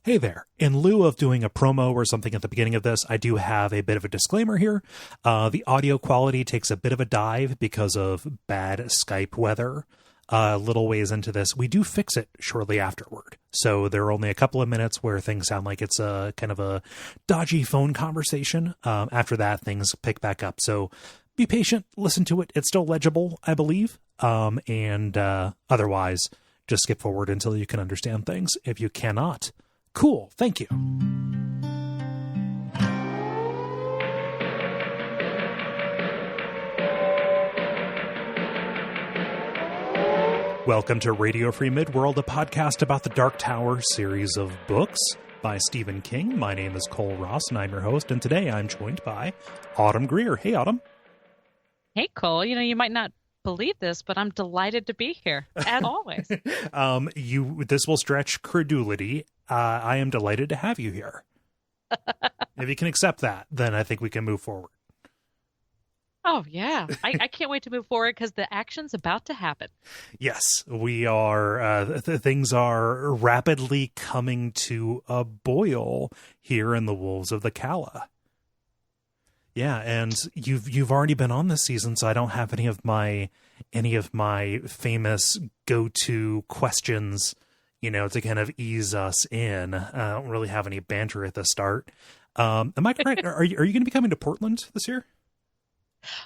Hey there. In lieu of doing a promo or something at the beginning of this, I do have a bit of a disclaimer here. The audio quality takes a bit of a dive because of bad Skype weather. A little ways into this, we do fix it shortly afterward. So there are only a couple of minutes where things sound like it's a kind of a dodgy phone conversation. After that, things pick back up. So be patient, listen to it. It's still legible, I believe. Otherwise, just skip forward until you can understand things. If you cannot, cool. Thank you. Welcome to Radio Free Midworld, a podcast about the Dark Tower series of books by Stephen King. My name is Cole Ross, and I'm your host, and today I'm joined by Autumn Greer. Hey, Autumn. Hey, Cole. You might not believe this, but I'm delighted to be here, as always. This will stretch credulity. I am delighted to have you here. If you can accept that, then I think we can move forward. Oh, yeah. I can't wait to move forward because the action's about to happen. Yes, we are. Things are rapidly coming to a boil here in the Wolves of the Calla. Yeah, and you've already been on this season, so I don't have any of my famous go-to questions, to kind of ease us in. I don't really have any banter at the start. Am I correct? Are you going to be coming to Portland this year?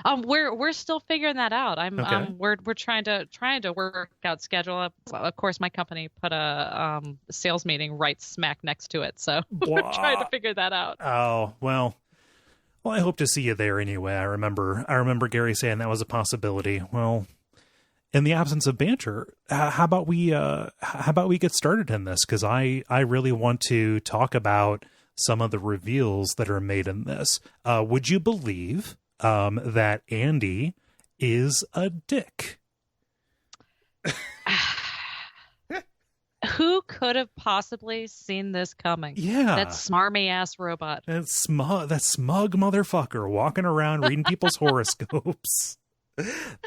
We're still figuring that out. Okay. We're trying to work out schedule. Of course, my company put a sales meeting right smack next to it, so we're trying to figure that out. Oh, well, I hope to see you there anyway. I remember Gary saying that was a possibility. Well, in the absence of banter, how about we get started in this? Because I really want to talk about some of the reveals that are made in this. Would you believe that Andy is a dick? Who could have possibly seen this coming? Yeah. That smarmy ass robot. That smug motherfucker walking around reading people's horoscopes.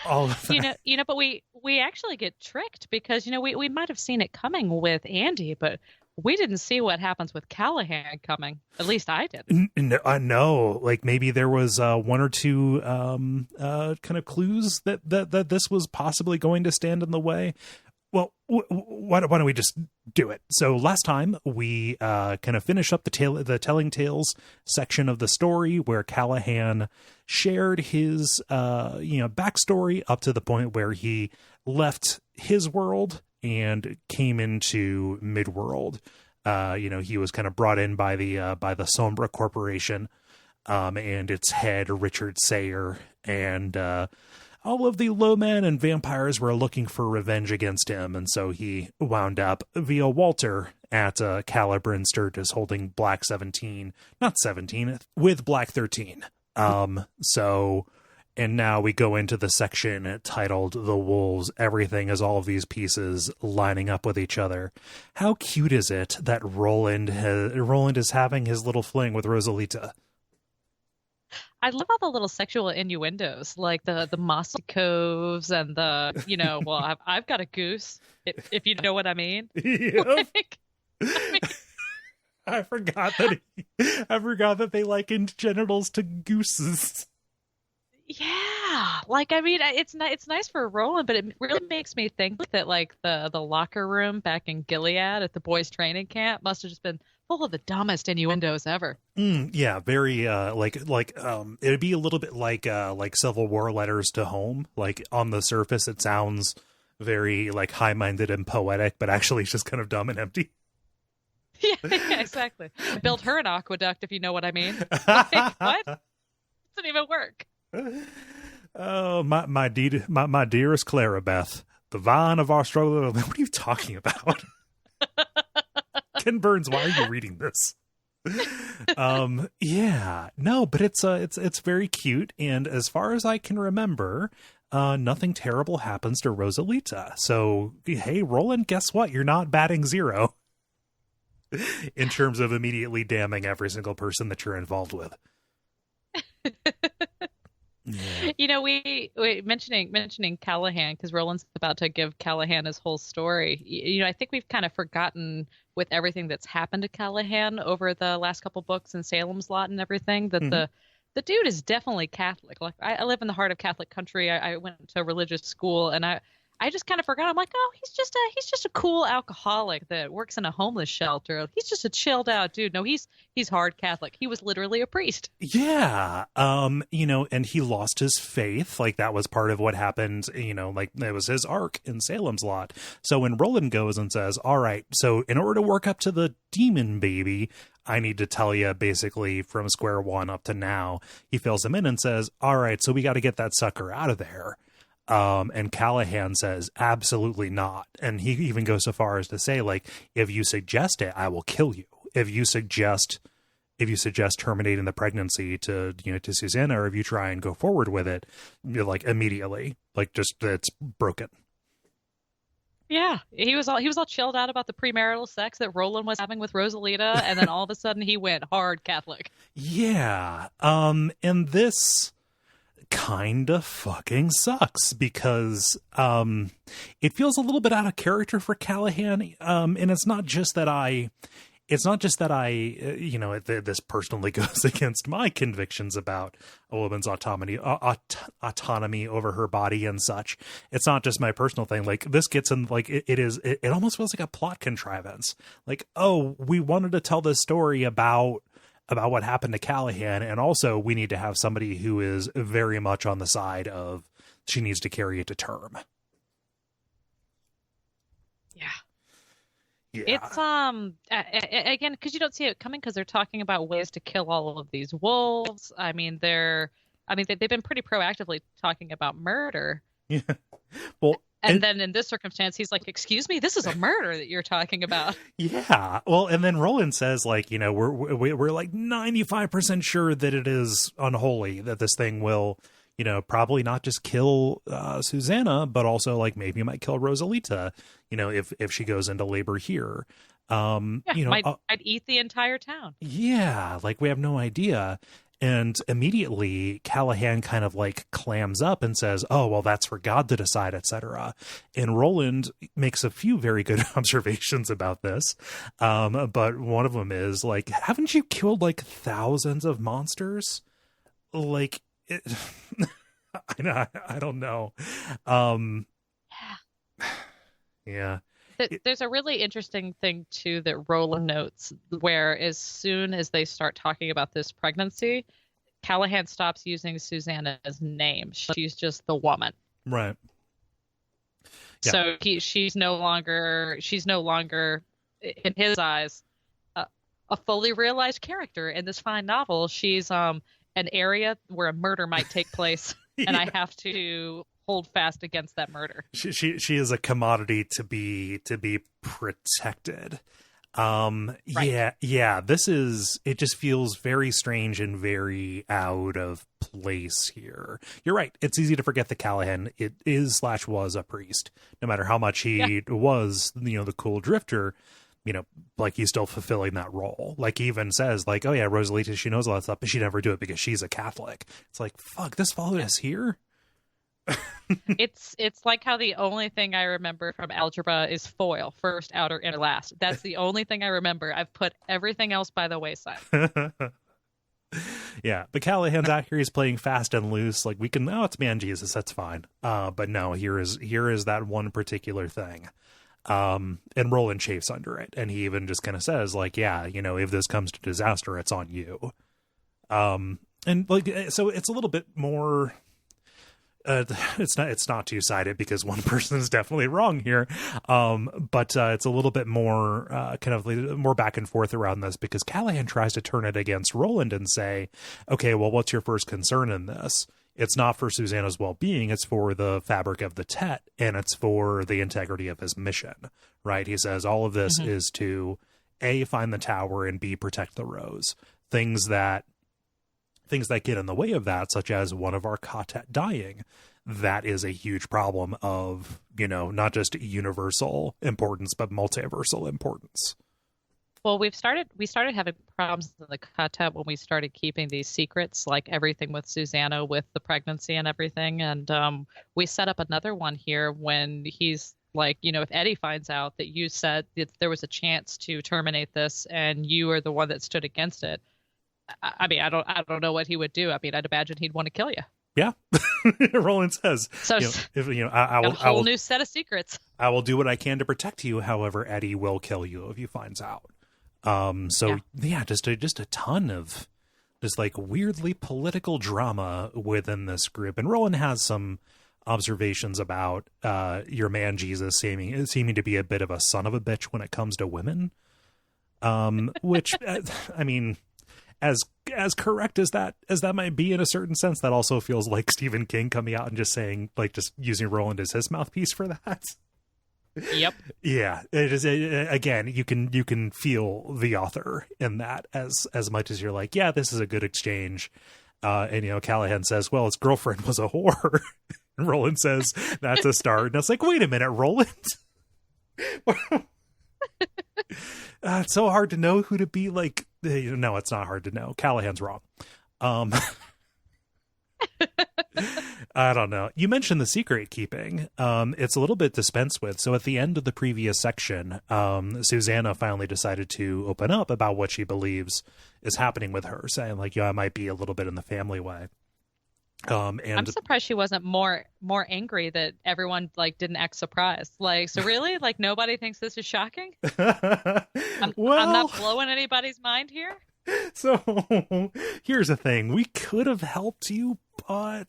All of that. But we actually get tricked because, we might have seen it coming with Andy, but we didn't see what happens with Callahan coming. At least I didn't. No, like maybe there was one or two kind of clues that this was possibly going to stand in the way. Well, why don't we just do it? So last time we kind of finished up the telling tales section of the story where Callahan shared his backstory up to the point where he left his world and came into Midworld. He was kind of brought in by the Sombra Corporation and its head Richard Sayer, and all of the low men and vampires were looking for revenge against him, and so he wound up via Walter at Caliber and Sturgis holding Black 17, not 17, with Black 13. And now we go into the section titled The Wolves. Everything is all of these pieces lining up with each other. How cute is it that Roland is having his little fling with Rosalita? I love all the little sexual innuendos, like the mossy coves and the, well, I've got a goose, if you know what I mean. Yep. I forgot that they likened genitals to gooses. Yeah, it's nice for Roland, but it really makes me think that the locker room back in Gilead at the boys' training camp must have just been full of the dumbest innuendos ever. Yeah, very it'd be a little bit like Civil War letters to home. Like on the surface, it sounds very high-minded and poetic, but actually it's just kind of dumb and empty. Yeah, exactly. Build her an aqueduct, if you know what I mean. What? Doesn't even work. Oh, my dearest Clara Beth, the vine of our struggle. What are you talking about? Ken Burns, why are you reading this? Yeah, no, but it's very cute, and as far as I can remember, nothing terrible happens to Rosalita. So, hey, Roland, guess what? You're not batting zero in terms of immediately damning every single person that you're involved with. You know, we mentioning Callahan, because Roland's about to give Callahan his whole story. You know, I think we've kind of forgotten, with everything that's happened to Callahan over the last couple books in Salem's Lot and everything, that the dude is definitely Catholic. Like, I live in the heart of Catholic country. I went to a religious school, and I just kind of forgot. I'm like, oh, he's just a cool alcoholic that works in a homeless shelter. He's just a chilled out dude. No, he's hard Catholic. He was literally a priest. Yeah. You know, and he lost his faith. Like, that was part of what happened, you know, like, it was his arc in Salem's Lot. So when Roland goes and says, all right, so in order to work up to the demon baby, I need to tell you basically from square one up to now, he fills him in and says, all right, so we got to get that sucker out of there. And Callahan says, absolutely not. And he even goes so far as to say, like, if you suggest it, I will kill you. If you suggest terminating the pregnancy to Susanna, or if you try and go forward with it, you're like, immediately, like, just, it's broken. Yeah, he was all chilled out about the premarital sex that Roland was having with Rosalita, and then all of a sudden he went hard Catholic. Yeah. And this kind of fucking sucks, because it feels a little bit out of character for Callahan, and it's not just that I you know, this personally goes against my convictions about a woman's autonomy over her body and such. It's not just my personal thing. Like, this gets in, like, it almost feels like a plot contrivance. Like, oh, we wanted to tell this story about what happened to Callahan, and also we need to have somebody who is very much on the side of she needs to carry it to term. Yeah. Yeah. It's again, because you don't see it coming, because they're talking about ways to kill all of these wolves. I mean, they've been pretty proactively talking about murder. Yeah. Well, and then in this circumstance, he's like, excuse me, this is a murder that you're talking about. Yeah. Well, and then Roland says, like, you know, we're like 95% sure that it is unholy, that this thing will, you know, probably not just kill Susanna, but also, like, maybe it might kill Rosalita, you know, if she goes into labor here. Yeah, you know, I'd eat the entire town. Yeah, like, we have no idea. And immediately Callahan kind of, like, clams up and says, oh, well, that's for God to decide, etc. And Roland makes a few very good observations about this. But one of them is, like, haven't you killed, like, thousands of monsters? Like, I don't know. Yeah. There's a really interesting thing, too, that Roland notes, where as soon as they start talking about this pregnancy, Callahan stops using Susanna's name. She's just the woman. Right. Yeah. So she's no longer, in his eyes, a fully realized character in this fine novel. She's an area where a murder might take place, and I have to hold fast against that murder. She is a commodity to be protected. Right. Yeah, it just feels very strange and very out of place here. You're right. It's easy to forget that Callahan was a priest. No matter how much he was, you know, the cool drifter, you know, like, he's still fulfilling that role. Like, he even says, like, oh yeah, Rosalita, she knows all that stuff, but she never do it because she's a Catholic. It's like, fuck, this followed us here. It's like how the only thing I remember from algebra is FOIL, first, outer, inner, last. That's the only thing I remember. I've put everything else by the wayside. Yeah, but Callahan's out here. He's playing fast and loose. Like, we can, oh, it's man Jesus, that's fine. But no, here is that one particular thing. And Roland chafes under it, and he even just kind of says, like, yeah, you know, if this comes to disaster, it's on you. And, like, so it's a little bit more. It's not two-sided, because one person is definitely wrong here. But it's a little bit more kind of more back and forth around this, because Callahan tries to turn it against Roland and say, okay, well, what's your first concern in this? It's not for Susanna's well-being. It's for the fabric of the Tet, and it's for the integrity of his mission, right? He says all of this is to A, find the tower, and B, protect the Rose. Things that get in the way of that, such as one of our Katet dying, that is a huge problem of, you know, not just universal importance, but multiversal importance. Well, we started having problems in the content when we started keeping these secrets, like everything with Susanna with the pregnancy and everything. And we set up another one here when he's like, if Eddie finds out that you said that there was a chance to terminate this and you are the one that stood against it. I mean, I don't know what he would do. I mean, I'd imagine he'd want to kill you. Yeah. Roland says, so I will, a whole new set of secrets. I will do what I can to protect you. However, Eddie will kill you if he finds out. Just a ton of just like weirdly political drama within this group. And Roland has some observations about your man Jesus seeming to be a bit of a son of a bitch when it comes to women. Which I mean, as correct as that might be in a certain sense, that also feels like Stephen King coming out and just saying, like, just using Roland as his mouthpiece for that. Yep. Yeah, it is. Again, you can feel the author in that as much as you're like, yeah, this is a good exchange. And Callahan says, well, his girlfriend was a whore. And Roland says, that's a start. And it's like, wait a minute, Roland. It's so hard to know who to be like. No, it's not hard to know. Callahan's wrong. I don't know. You mentioned the secret keeping. It's a little bit dispensed with. So at the end of the previous section, Susanna finally decided to open up about what she believes is happening with her, saying like, I might be a little bit in the family way. And I'm surprised she wasn't more angry that everyone like didn't act surprised. Like, so really, like nobody thinks this is shocking. I'm not blowing anybody's mind here. So here's the thing: we could have helped you, but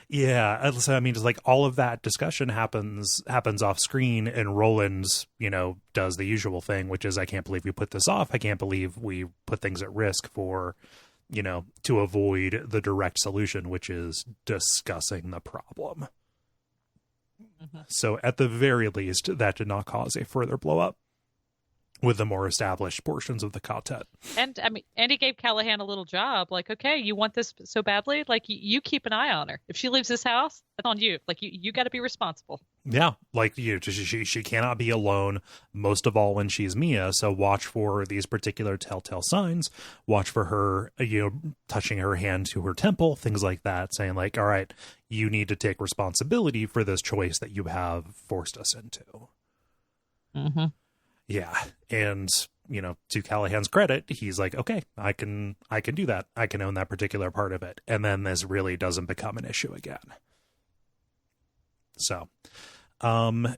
yeah. So I mean, just like all of that discussion happens off screen, and Roland's does the usual thing, which is, I can't believe we put this off. I can't believe we put things at risk for. To avoid the direct solution, which is discussing the problem. Mm-hmm. So at the very least, that did not cause a further blow up with the more established portions of the quartet. And I mean, Andy gave Callahan a little job. Like, okay, you want this so badly? Like, you keep an eye on her. If she leaves this house, that's on you. Like, you got to be responsible. Yeah, like she cannot be alone, most of all when she's Mia. So watch for these particular telltale signs. Watch for her, touching her hand to her temple, things like that, saying like, all right, you need to take responsibility for this choice that you have forced us into. Mm-hmm. Yeah, and to Callahan's credit, he's like, okay, I can do that. I can own that particular part of it, and then this really doesn't become an issue again. So, the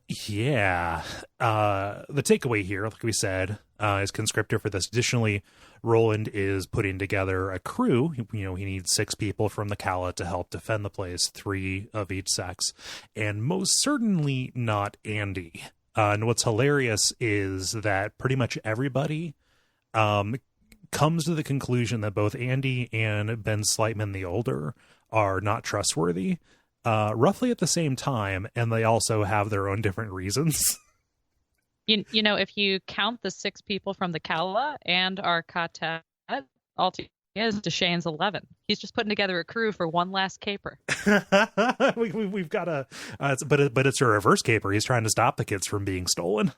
takeaway here, like we said, is conscriptor for this. Additionally, Roland is putting together a crew. He needs 6 people from the Calla to help defend the place, 3 of each sex, and most certainly not Andy. And what's hilarious is that pretty much everybody comes to the conclusion that both Andy and Ben Slightman the older are not trustworthy roughly at the same time, and they also have their own different reasons. If you count the 6 people from the Calla and our quartet, altogether is Deshane's 11. He's just putting together a crew for one last caper. We've got a, but it's a reverse caper. He's trying to stop the kids from being stolen.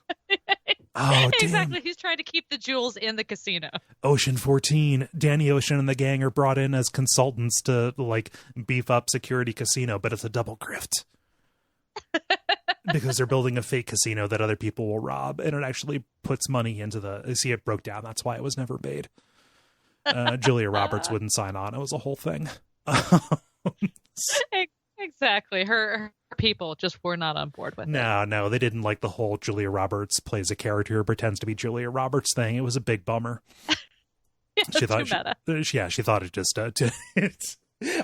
Oh, exactly. He's trying to keep the jewels in the casino. Ocean 14. Danny Ocean and the gang are brought in as consultants to like beef up security casino, but it's a double grift. Because they're building a fake casino that other people will rob, and it actually puts money into it broke down. That's why it was never made. Julia Roberts wouldn't sign on. It was a whole thing. Exactly. Her people just were not on board with it. No, they didn't like the whole Julia Roberts plays a character who pretends to be Julia Roberts thing. It was a big bummer. She thought she thought it just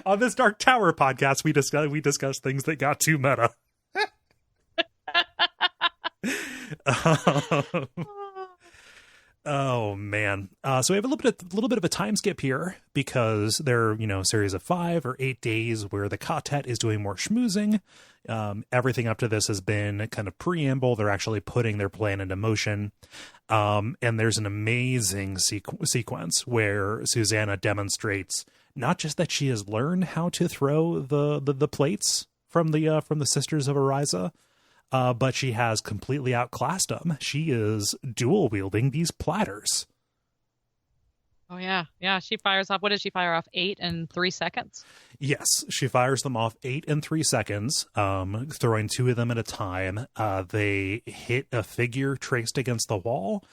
on this Dark Tower podcast we discussed things that got too meta. Oh man. So we have a little bit of a time skip here because there are, a series of 5 or 8 days where the quartet is doing more schmoozing. Everything up to this has been kind of preamble. They're actually putting their plan into motion. And there's an amazing sequence where Susanna demonstrates not just that she has learned how to throw the plates from the Sisters of Ariza, but she has completely outclassed them. She is dual wielding these platters. Oh, yeah. Yeah, she fires off. What does she fire off? 8 in 3 seconds? Yes, she fires them off 8 in 3 seconds, throwing 2 of them at a time. They hit a figure traced against the wall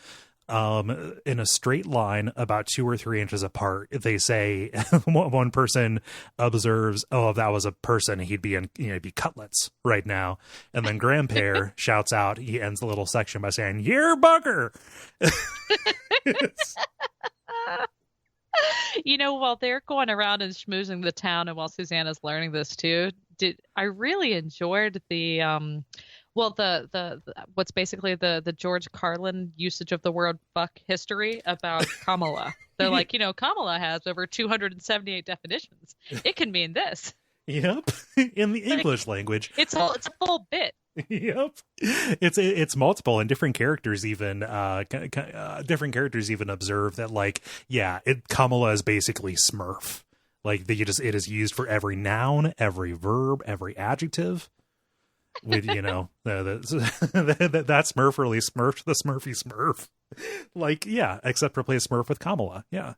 in a straight line about 2 or 3 inches apart. They say one person observes, "Oh, if that was a person, he'd be he'd be cutlets right now." And then Grandpere shouts out, he ends the little section by saying, "You're bugger." While they're going around and schmoozing the town, and while Susanna's learning this too, I really enjoyed the the what's basically the George Carlin usage of the word "fuck" history about Kamala. They're like, Kamala has over 278 definitions. It can mean this. Yep, in the English language, it's a full bit. Yep, it's multiple, and different characters even observe that, like, yeah, Kamala is basically Smurf. Like, it is used for every noun, every verb, every adjective. With that Smurf really smurfed the Smurfy Smurf. Like, yeah, except replace Smurf with Kamala. Yeah.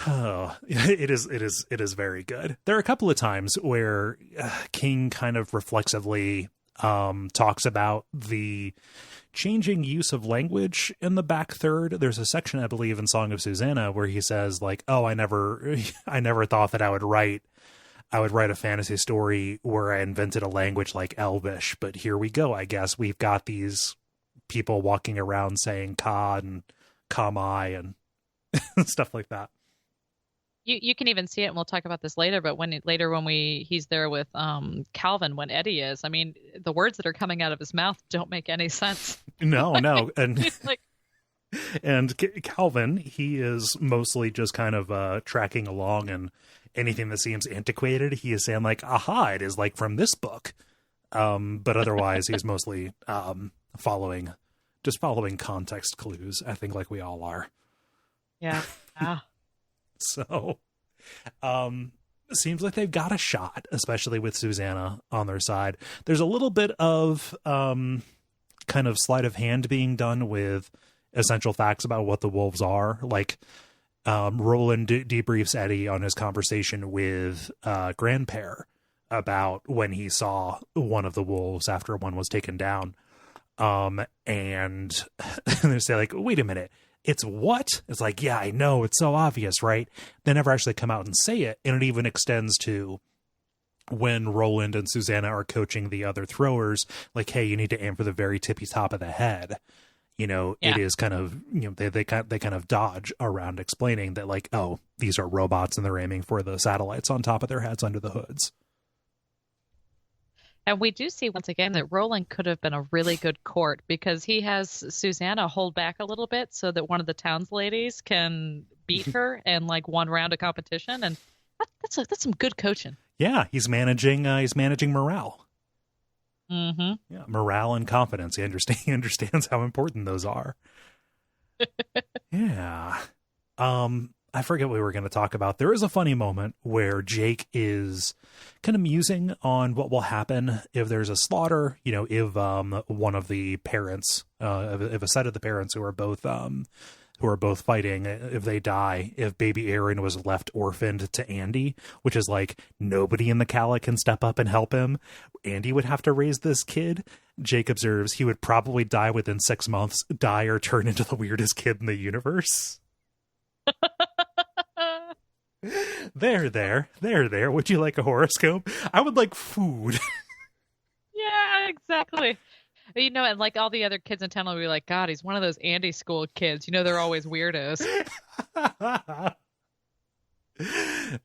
Oh, it is very good. There are a couple of times where King kind of reflexively talks about the changing use of language in the back third. There's a section, I believe, in Song of Susanna where he says, like, "Oh, I never thought that I would write a fantasy story where I invented a language like Elvish, but here we go. I guess we've got these people walking around saying ka and kamai and stuff like that." You can even see it, and we'll talk about this later, but when he's there with Calvin, when Eddie is, I mean, the words that are coming out of his mouth don't make any sense. No. And and Calvin, he is mostly just kind of tracking along, and anything that seems antiquated, he is saying, like, "Aha, it is like from this book." But otherwise, he's mostly following context clues, I think, like we all are. Yeah. So, seems like they've got a shot, especially with Susanna on their side. There's a little bit of kind of sleight of hand being done with essential facts about what the wolves are. Like, Roland debriefs Eddie on his conversation with Grandpere about when he saw one of the wolves after one was taken down. And they say, like, "Wait a minute. It's what?" It's like, "Yeah, I know. It's so obvious, right?" They never actually come out and say it. And it even extends to when Roland and Susanna are coaching the other throwers, like, "Hey, you need to aim for the very tippy top of the head." Yeah. It is kind of, they kind of dodge around explaining that, like, "Oh, these are robots and they're aiming for the satellites on top of their heads under the hoods." And we do see once again that Roland could have been a really good court, because he has Susanna hold back a little bit so that one of the town's ladies can beat her in like one round of competition, and that's some good coaching. Yeah, he's managing morale. Mm-hmm. Yeah, morale and confidence. He understands how important those are. Yeah. I forget what we were going to talk about. There is a funny moment where Jake is kind of musing on what will happen if there's a slaughter. If one of the parents, if a set of the parents who are both fighting, if they die, if baby Aaron was left orphaned to Andy, which is like nobody in the Calla can step up and help him. Andy would have to raise this kid. Jake observes he would probably die within 6 months, die or turn into the weirdest kid in the universe. There. Would you like a horoscope? I would like food. Yeah, exactly. And like all the other kids in town will be like, "God, he's one of those Andy school kids. They're always weirdos."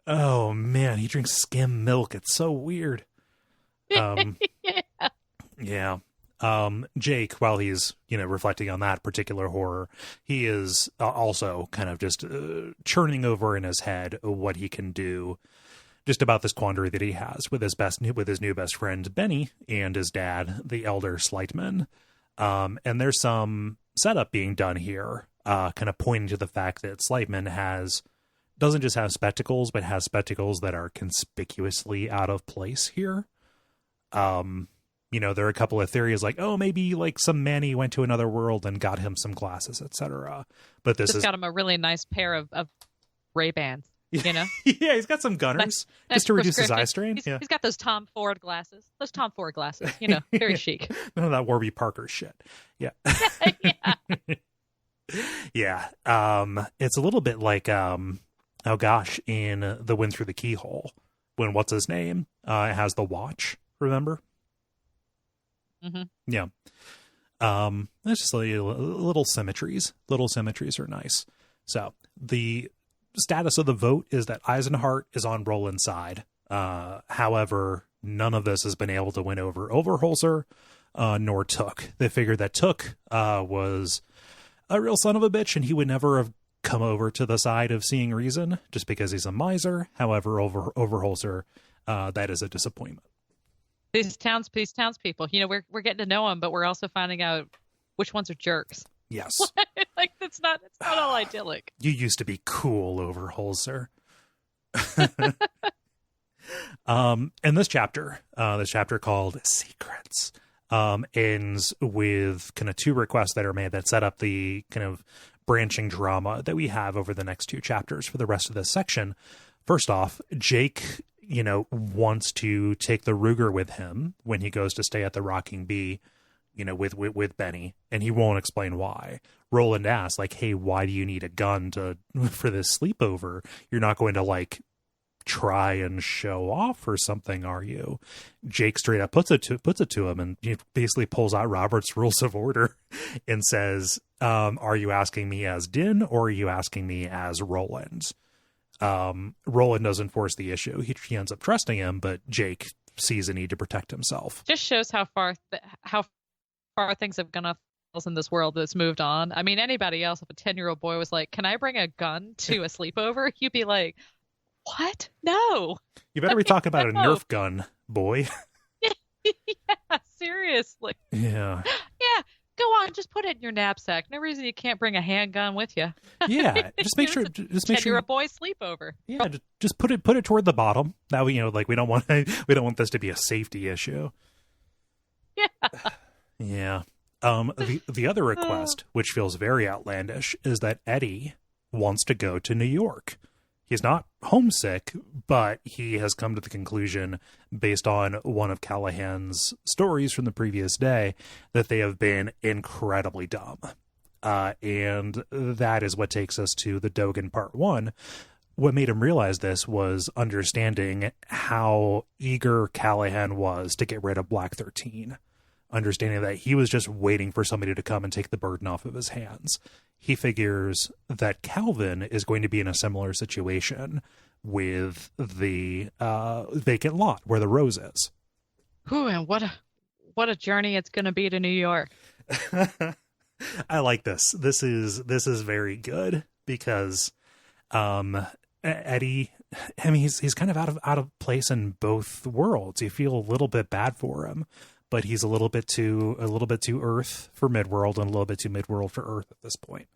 Oh man, he drinks skim milk. It's so weird. Yeah. Jake, while he's, reflecting on that particular horror, he is also kind of just churning over in his head what he can do just about this quandary that he has with his new best friend, Benny, and his dad, the elder Slightman. And there's some setup being done here, kind of pointing to the fact that Slightman doesn't just have spectacles, but has spectacles that are conspicuously out of place here. There are a couple of theories like, oh, maybe like some Manny went to another world and got him some glasses, etc. But this got him a really nice pair of Ray-Bans, you know? Yeah, he's got some gunners just to reduce his eye strain. He's got those Tom Ford glasses. Very chic. None of that Warby Parker shit. Yeah. Yeah. Yeah. It's a little bit like, in The Wind Through the Keyhole, when what's his name has the watch, remember? Mm-hmm. Yeah. It's just like little symmetries. Little symmetries are nice. So the status of the vote is that Eisenhart is on Roland's side. However, none of this has been able to win over Overholser, nor Took. They figured that Took was a real son of a bitch, and he would never have come over to the side of seeing reason just because he's a miser. However, Overholser, that is a disappointment. These townspeople, we're getting to know them, but we're also finding out which ones are jerks. Yes. Like it's not all idyllic. You used to be cool, Overholser. And this chapter called Secrets, ends with kind of two requests that are made that set up the kind of branching drama that we have over the next two chapters for the rest of this section. First off, Jake, wants to take the Ruger with him when he goes to stay at the Rocking Bee, with Benny, and he won't explain why. Roland asks, like, hey, why do you need a gun for this sleepover? You're not going to, try and show off or something, are you? Jake straight up puts it to him, and he basically pulls out Robert's Rules of Order and says, are you asking me as Din, or are you asking me as Roland? Roland doesn't force the issue. He ends up trusting him, but Jake sees a need to protect himself. Just shows how far things have gone off in this world that's moved on. I mean, anybody else, if a 10-year-old boy was like, can I bring a gun to a sleepover? You'd be like, what? No. You better be talking about a Nerf gun, boy. Yeah, seriously. Yeah. Yeah. Go on, just put it in your knapsack. No reason you can't bring a handgun with you. Yeah, just make sure you're a boy sleepover. Yeah, just put it toward the bottom. That way, we don't want this to be a safety issue. Yeah. Yeah. The other request, which feels very outlandish, is that Eddie wants to go to New York. He's not homesick, but he has come to the conclusion, based on one of Callahan's stories from the previous day, that they have been incredibly dumb. And that is what takes us to the Dogan Part 1. What made him realize this was understanding how eager Callahan was to get rid of Black 13. Understanding that he was just waiting for somebody to come and take the burden off of his hands. He figures that Calvin is going to be in a similar situation with the vacant lot where the rose is. Ooh, and what a journey it's going to be to New York. I like this. This is very good because Eddie, I mean, he's kind of out of place in both worlds. You feel a little bit bad for him. But he's a little bit too Earth for Midworld and a little bit too Midworld for Earth at this point.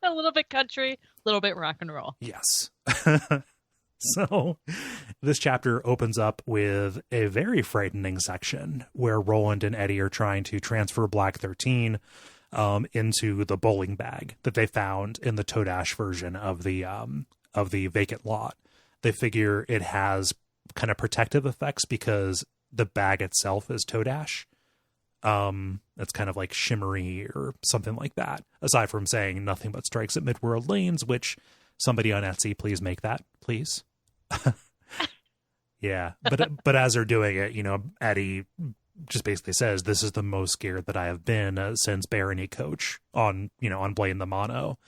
A little bit country, a little bit rock and roll. Yes. So this chapter opens up with a very frightening section where Roland and Eddie are trying to transfer Black 13 into the bowling bag that they found in the Todash version of the vacant lot. They figure it has kind of protective effects because the bag itself is Todash. It's kind of like shimmery or something like that. Aside from saying nothing but strikes at Midworld lanes, which somebody on Etsy, please make that, please. Yeah. But as they're doing it, Eddie just basically says, this is the most scared that I have been since Barony Coach on Blame the Mono.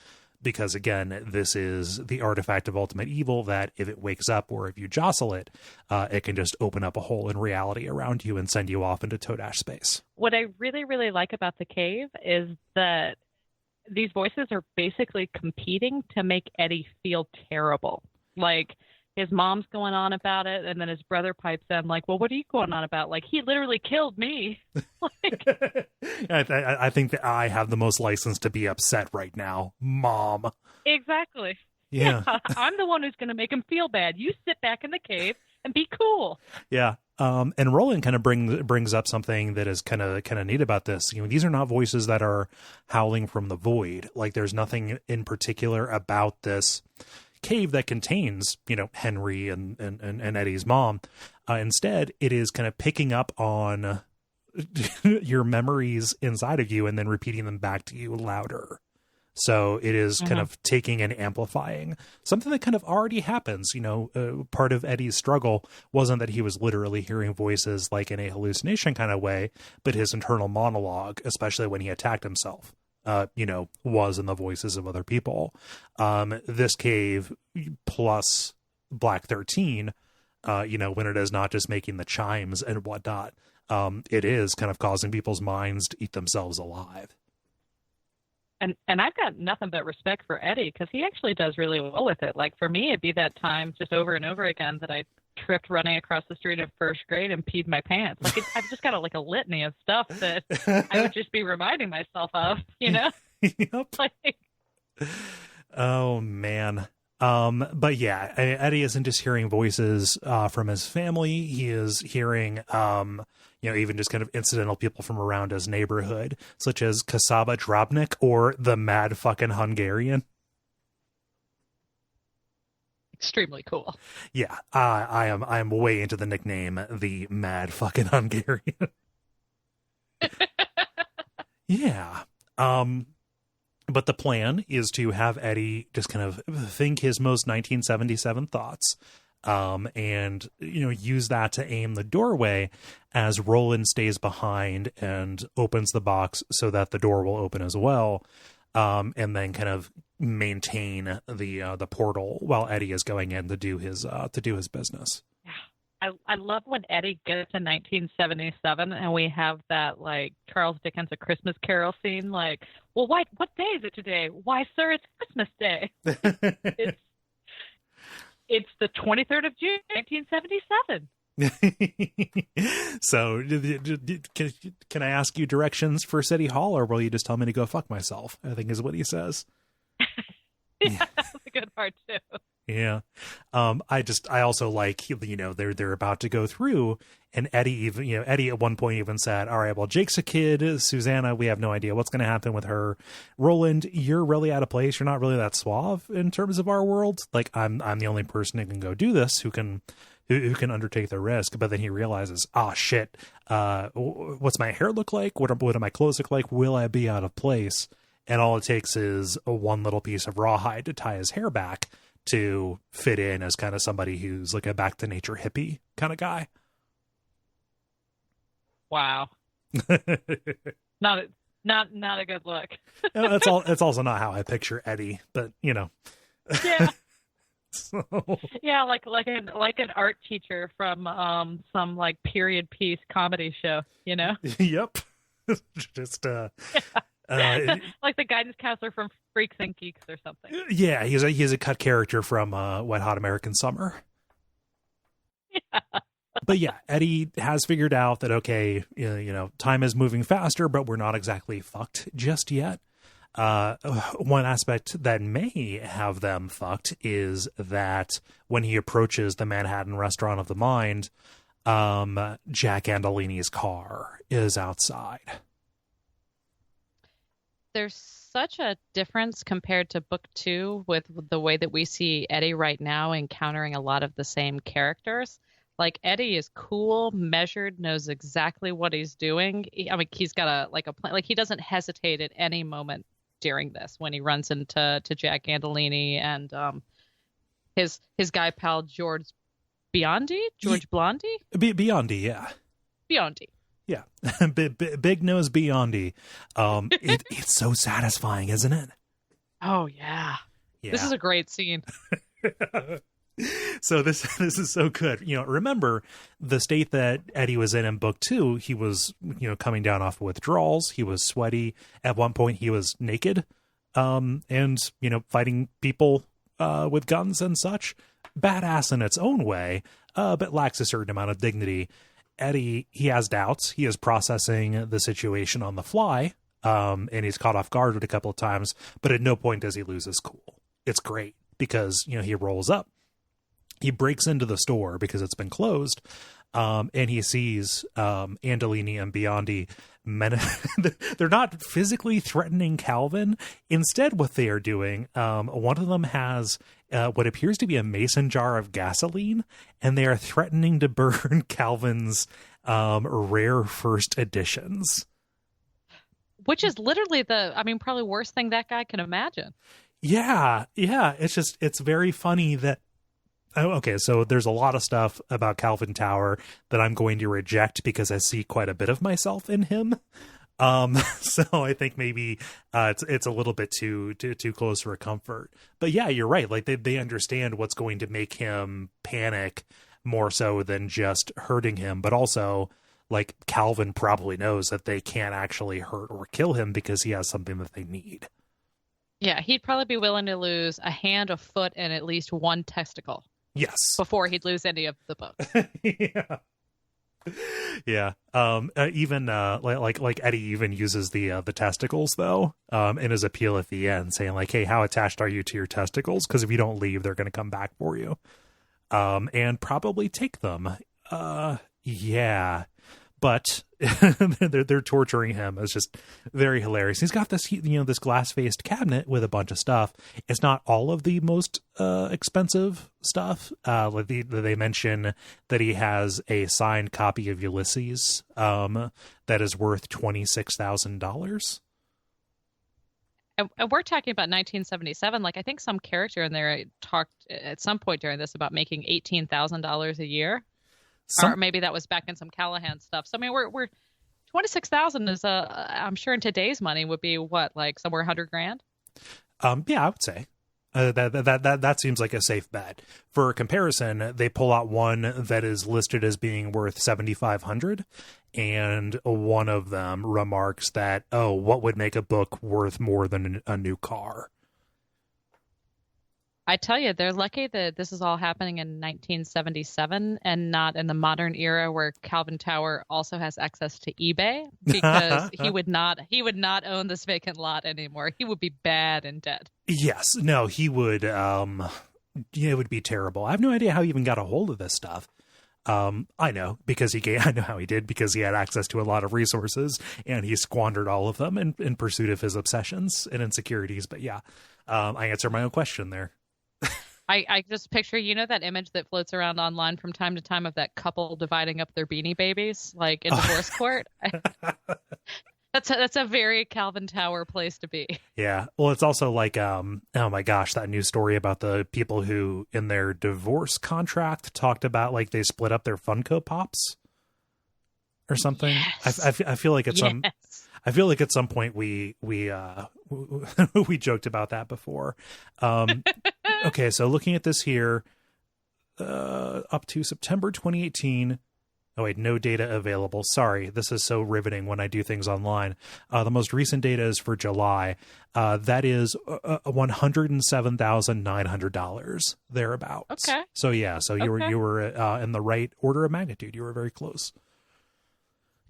Because again, this is the artifact of ultimate evil that if it wakes up or if you jostle it, it can just open up a hole in reality around you and send you off into Todash space. What I really, really like about the cave is that these voices are basically competing to make Eddie feel terrible. Like, his mom's going on about it, and then his brother pipes in, like, well, what are you going on about? Like, he literally killed me. I think that I have the most license to be upset right now, Mom. Exactly. Yeah. I'm the one who's going to make him feel bad. You sit back in the cave and be cool. Yeah. And Roland kind of brings up something that is kind of neat about this. These are not voices that are howling from the void. Like, there's nothing in particular about this cave that contains, Henry and Eddie's mom. Instead, it is kind of picking up on your memories inside of you and then repeating them back to you louder. So it is kind of taking and amplifying something that kind of already happens. Part of Eddie's struggle wasn't that he was literally hearing voices like in a hallucination kind of way, but his internal monologue, especially when he attacked himself, was in the voices of other people. This cave plus Black 13, when it is not just making the chimes and whatnot, it is kind of causing people's minds to eat themselves alive. And I've got nothing but respect for Eddie because he actually does really well with it. Like, for me, it'd be that time just over and over again that I tripped running across the street in first grade and peed my pants. Like, I've just got a litany of stuff that I would just be reminding myself of, Yep. Like, oh, man. But yeah, Eddie isn't just hearing voices from his family. He is hearing, even just kind of incidental people from around his neighborhood, such as Kasaba Drobnik or the Mad Fucking Hungarian. Extremely cool. Yeah, I am way into the nickname, the Mad Fucking Hungarian. Yeah. But the plan is to have Eddie just kind of think his most 1977 thoughts, and, use that to aim the doorway as Roland stays behind and opens the box so that the door will open as well. And then kind of maintain the portal while Eddie is going in to do his business. I love when Eddie gets to 1977 and we have that Charles Dickens A Christmas Carol scene. Like, well, what day is it today? Why, sir, it's Christmas Day. It's the 23rd of June, 1977. So, can I ask you directions for City Hall, or will you just tell me to go fuck myself? I think is what he says. Yeah, that's a good part too. Yeah. I also like, they're about to go through, and Eddie at one point even said, all right, well, Jake's a kid. Susanna, we have no idea what's going to happen with her. Roland, you're really out of place. You're not really that suave in terms of our world. Like, I'm the only person who can go do this, who can undertake the risk. But then he realizes, shit, what's my hair look like? What do my clothes look like? Will I be out of place? And all it takes is one little piece of rawhide to tie his hair back to fit in as kind of somebody who's like a back to nature hippie kind of guy. Wow. Not a good look. That's also not how I picture Eddie, but Yeah. So. Yeah, like an art teacher from some period piece comedy show, Yep. Just yeah. Like the guidance counselor from Freaks and Geeks or something. Yeah, he's a cut character from Wet Hot American Summer. Yeah. But yeah, Eddie has figured out that, okay, time is moving faster, but we're not exactly fucked just yet. One aspect that may have them fucked is that when he approaches the Manhattan Restaurant of the Mind, Jack Andolini's car is outside. There's such a difference compared to book 2 with the way that we see Eddie right now encountering a lot of the same characters. Like, Eddie is cool, measured, knows exactly what he's doing. He's got a plan. Like, he doesn't hesitate at any moment during this when he runs into Jack Andolini and his guy pal George Biondi? Biondi, yeah. Biondi. Yeah, big nose Biondi. It's so satisfying, isn't it? Oh yeah. This is a great scene. So this is so good. Remember the state that Eddie was in book 2. He was coming down off withdrawals. He was sweaty. At one point, he was naked, and fighting people with guns and such. Badass in its own way, but lacks a certain amount of dignity. Eddie, he has doubts. He is processing the situation on the fly, and he's caught off guard a couple of times, but at no point does he lose his cool. It's great because, he rolls up. He breaks into the store because it's been closed, And he sees Andolini and Biondi. They're not physically threatening Calvin. Instead, what they are doing, one of them has what appears to be a mason jar of gasoline, and they are threatening to burn Calvin's rare first editions. Which is literally probably worst thing that guy can imagine. Yeah. It's very funny that. Okay, so there's a lot of stuff about Calvin Tower that I'm going to reject because I see quite a bit of myself in him. So I think maybe it's a little bit too close for comfort. But yeah, you're right. Like they understand what's going to make him panic more so than just hurting him. But also, like, Calvin probably knows that they can't actually hurt or kill him because he has something that they need. Yeah, he'd probably be willing to lose a hand, a foot, and at least one testicle. Yes. Before he'd lose any of the boats. Yeah. Even like Eddie even uses the testicles though, in his appeal at the end, saying like, "Hey, how attached are you to your testicles? Because if you don't leave, they're going to come back for you, and probably take them." Yeah. But they're torturing him. It's just very hilarious. He's got this, this glass-faced cabinet with a bunch of stuff. It's not all of the most expensive stuff. They mention that he has a signed copy of Ulysses that is worth $26,000. And we're talking about 1977. Like, I think some character in there talked at some point during this about making $18,000 a year. Or maybe that was back in some Callahan stuff. So I mean, we're 26,000 is I'm sure in today's money would be what, like somewhere $100,000. Yeah, I would say that seems like a safe bet. For comparison, they pull out one that is listed as being worth 7,500, and one of them remarks that, "Oh, what would make a book worth more than a new car?" I tell you, they're lucky that this is all happening in 1977 and not in the modern era where Calvin Tower also has access to eBay, because he would not own this vacant lot anymore. He would be bad and dead. Yes, no, he would. It would be terrible. I have no idea how he even got a hold of this stuff. I know I know how he did, because he had access to a lot of resources and he squandered all of them in pursuit of his obsessions and insecurities. But yeah, I answered my own question there. I just picture, that image that floats around online from time to time of that couple dividing up their Beanie Babies, like in divorce court. That's a very Calvin Tower place to be. Yeah. Well, it's also like, oh my gosh, that news story about the people who in their divorce contract talked about like they split up their Funko Pops or something. Yes. I feel like it's I feel like at some point we joked about that before. Okay, so looking at this here, up to September 2018. Oh, wait, no data available. Sorry, this is so riveting when I do things online. The most recent data is for July. That is $107,900 thereabouts. Okay. So yeah, so you were in the right order of magnitude. You were very close.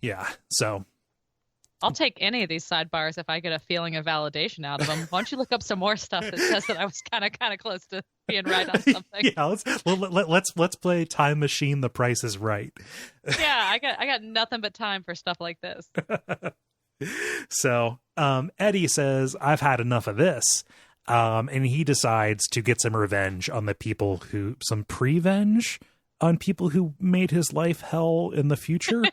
Yeah. So I'll take any of these sidebars if I get a feeling of validation out of them. Why don't you look up some more stuff that says that I was kind of close to being right on something? Yeah, let's play Time Machine. The Price is Right. Yeah, I got nothing but time for stuff like this. So Eddie says, "I've had enough of this," and he decides to get some revenge on the people some prevenge on people who made his life hell in the future.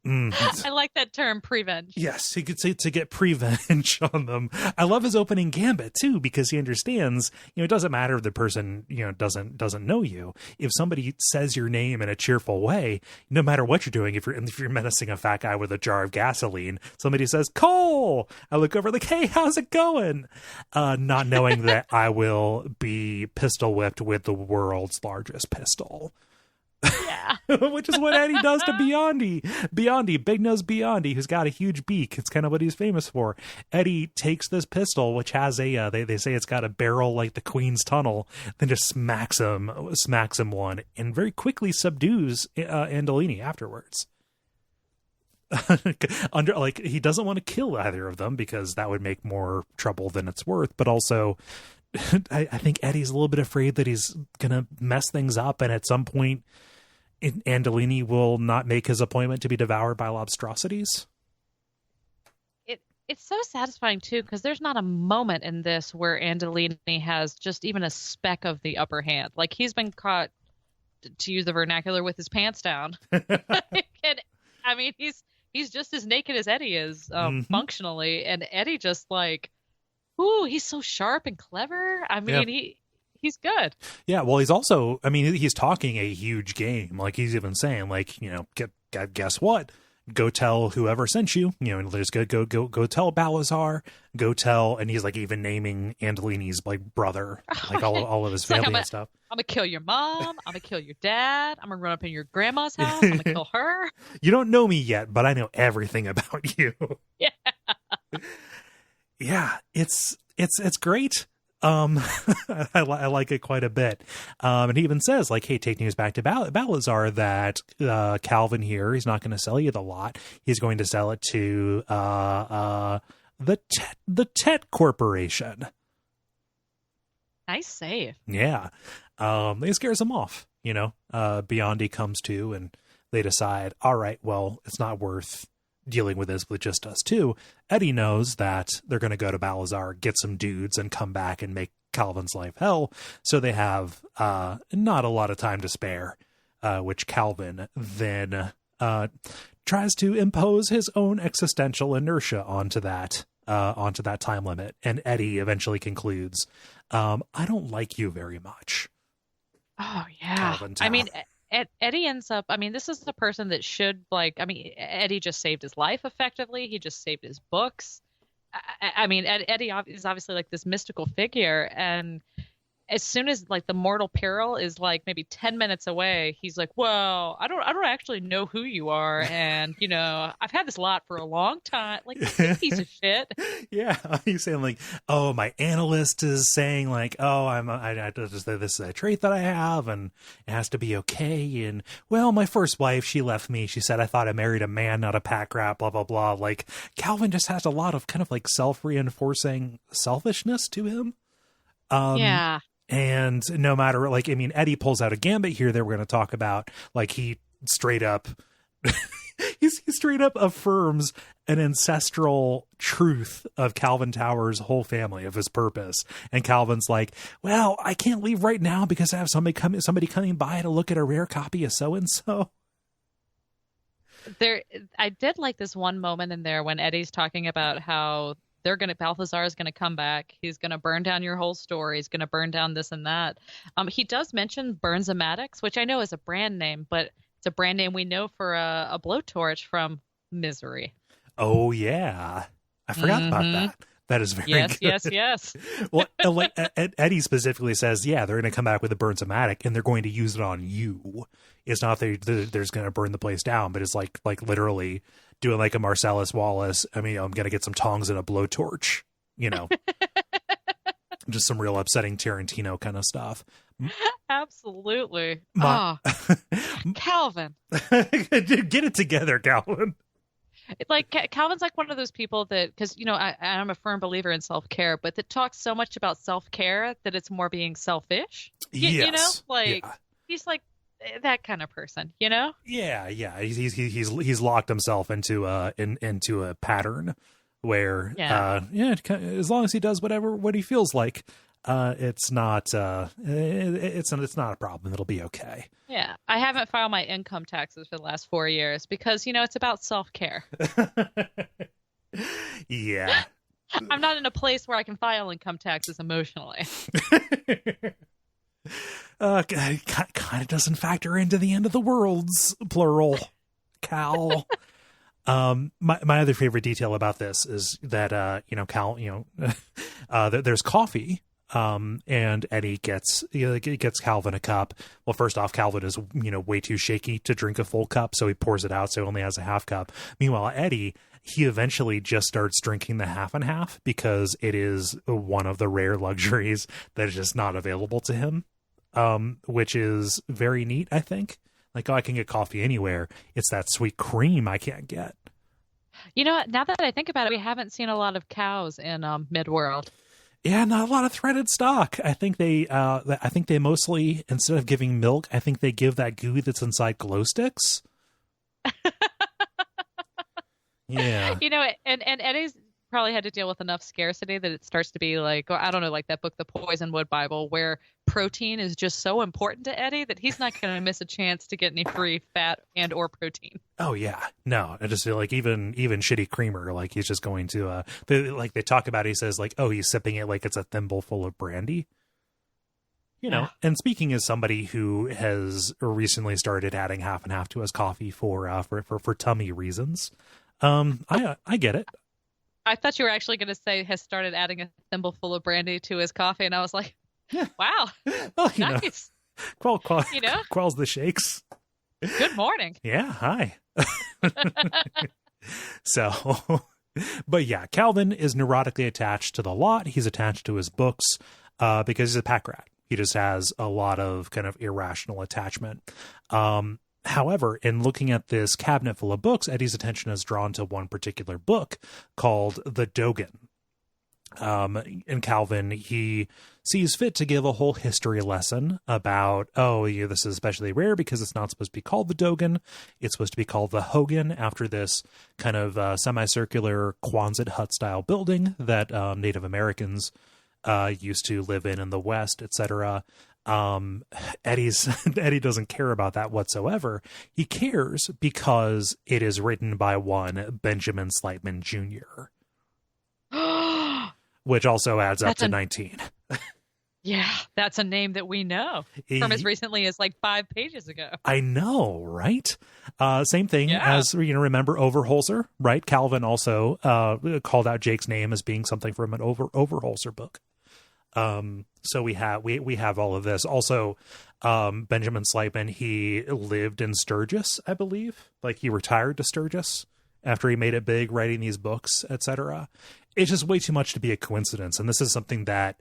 I like that term, prevenge. Yes, he could say to get prevenge on them. I love his opening gambit too, because he understands, it doesn't matter if the person, doesn't know you. If somebody says your name in a cheerful way, no matter what you're doing, if you're menacing a fat guy with a jar of gasoline, somebody says, "Cole," I look over like, "Hey, how's it going?" Not knowing that I will be pistol whipped with the world's largest pistol. Yeah. Which is what Eddie does to Biondi, Big Nose Biondi, who's got a huge beak. It's kind of what he's famous for. Eddie takes this pistol, which has they say it's got a barrel like the Queen's Tunnel, then just smacks him one, and very quickly subdues Andolini afterwards. He doesn't want to kill either of them because that would make more trouble than it's worth, but also I think Eddie's a little bit afraid that he's gonna mess things up, and at some point Andolini will not make his appointment to be devoured by lobstrosities. It's so satisfying too, because there's not a moment in this where Andolini has just even a speck of the upper hand. Like, he's been caught, to use the vernacular, with his pants down. And, I mean, he's just as naked as Eddie is, functionally, and Eddie just like, ooh, he's so sharp and clever. I mean, he's good. Yeah, well, he's also, I mean, he's talking a huge game. Like, he's even saying, like, you know, guess what? Go tell whoever sent you, you know, just go tell Balazar, go tell, and he's like even naming Andolini's like brother, like all of his family and stuff. I'm gonna kill your mom. I'm gonna kill your dad. I'm gonna run up in your grandma's house. I'm gonna kill her. You don't know me yet, but I know everything about you. Yeah. Yeah, it's great. I like it quite a bit. And he even says, like, hey, take news back to Balazar that Calvin here, he's not going to sell you the lot. He's going to sell it to the Tet Corporation. Nice save. Yeah. It scares him off, you know. Biondi comes to, and they decide, all right, well, it's not worth dealing with this with just us two. Eddie knows that they're going to go to Balazar, get some dudes, and come back and make Calvin's life hell. So they have not a lot of time to spare, which Calvin then tries to impose his own existential inertia onto that time limit. And Eddie eventually concludes, I don't like you very much. Oh, yeah. I mean, Eddie ends up, I mean, this is the person that should, like, I mean, Eddie just saved his life effectively. He just saved his books. I mean, Eddie is obviously like this mystical figure. And as soon as like the mortal peril is like maybe 10 minutes away, he's like, well, I don't actually know who you are. And, you know, I've had this lot for a long time. Like, piece of shit. Yeah. He's saying like, oh, my analyst is saying like, oh, this is a trait that I have and it has to be okay. And well, my first wife, she left me. She said, I thought I married a man, not a pack rat, blah, blah, blah. Like, Calvin just has a lot of kind of like self-reinforcing selfishness to him. Yeah. And no matter, like, I mean, Eddie pulls out a gambit here that we're going to talk about. Like, he straight up, he straight up affirms an ancestral truth of Calvin Towers' whole family, of his purpose. And Calvin's like, well, I can't leave right now because I have somebody coming by to look at a rare copy of so-and-so. I did like this one moment in there when Eddie's talking about how Balthazar is going to come back. He's going to burn down your whole story. He's going to burn down this and that. He does mention Burns-O-Matics, which I know is a brand name, but it's a brand name we know for a blowtorch from Misery. Oh, yeah. I forgot about that. That is very good. Yes. Well, like Eddie specifically says, yeah, they're going to come back with a Burns-O-Matic and they're going to use it on you. It's not they're just going to burn the place down, but it's like literally doing like a Marcellus Wallace. I mean, I'm going to get some tongs and a blowtorch, you know, just some real upsetting Tarantino kind of stuff. Absolutely. Calvin. Get it together, Calvin. Like Calvin's like one of those people that, because, you know, I'm a firm believer in self-care, but that talks so much about self-care that it's more being selfish. Yes. You know, like he's like that kind of person, you know? Yeah. He's locked himself into a pattern where as long as he does what he feels like, it's not a problem. It'll be okay. Yeah. I haven't filed my income taxes for the last 4 years because, you know, it's about self-care. Yeah. I'm not in a place where I can file income taxes emotionally. Kind of doesn't factor into the end of the world's plural, Cal. My other favorite detail about this is that Cal, there's coffee. And Eddie gets Calvin a cup. Well, first off, Calvin is, way too shaky to drink a full cup, so he pours it out, so he only has a half cup. Meanwhile, Eddie, he eventually just starts drinking the half and half because it is one of the rare luxuries that is just not available to him, which is very neat, I think. Like, I can get coffee anywhere. It's that sweet cream I can't get. You know what? Now that I think about it, we haven't seen a lot of cows in Midworld. Yeah, not a lot of threaded stock. I think they mostly, instead of giving milk, I think they give that goo that's inside glow sticks. Yeah. And Eddie's probably had to deal with enough scarcity that it starts to be like, I don't know, like that book, The Poisonwood Bible, where protein is just so important to Eddie that he's not going to miss a chance to get any free fat and or protein. Oh yeah, no, I just feel like even shitty creamer, like he's just going to they talk about it, he says like, oh, he's sipping it like it's a thimble full of brandy. Yeah. And speaking as somebody who has recently started adding half and half to his coffee for tummy reasons, I get it. I thought you were actually going to say has started adding a thimble full of brandy to his coffee, and I was like, yeah. Wow, well, nice. Quells the shakes. Good morning. Yeah, hi. So, but yeah, Calvin is neurotically attached to the lot. He's attached to his books because he's a pack rat. He just has a lot of kind of irrational attachment. However, in looking at this cabinet full of books, Eddie's attention is drawn to one particular book called The Dogan. And Calvin, he sees fit to give a whole history lesson about, this is especially rare because it's not supposed to be called the Dogan. It's supposed to be called the Hogan, after this kind of semicircular Quonset hut style building that Native Americans used to live in the West, etc. Eddie doesn't care about that whatsoever. He cares because it is written by one Benjamin Slightman Jr., which also adds up to 19. Yeah, that's a name that we know from as recently as like 5 pages ago. I know, right? Same thing as, remember Overholser, right? Calvin also called out Jake's name as being something from an Overholser book. So we have all of this. Also, Benjamin Slightman, he lived in Sturgis, I believe. Like he retired to Sturgis after he made it big, writing these books, etc. It's just way too much to be a coincidence. And this is something that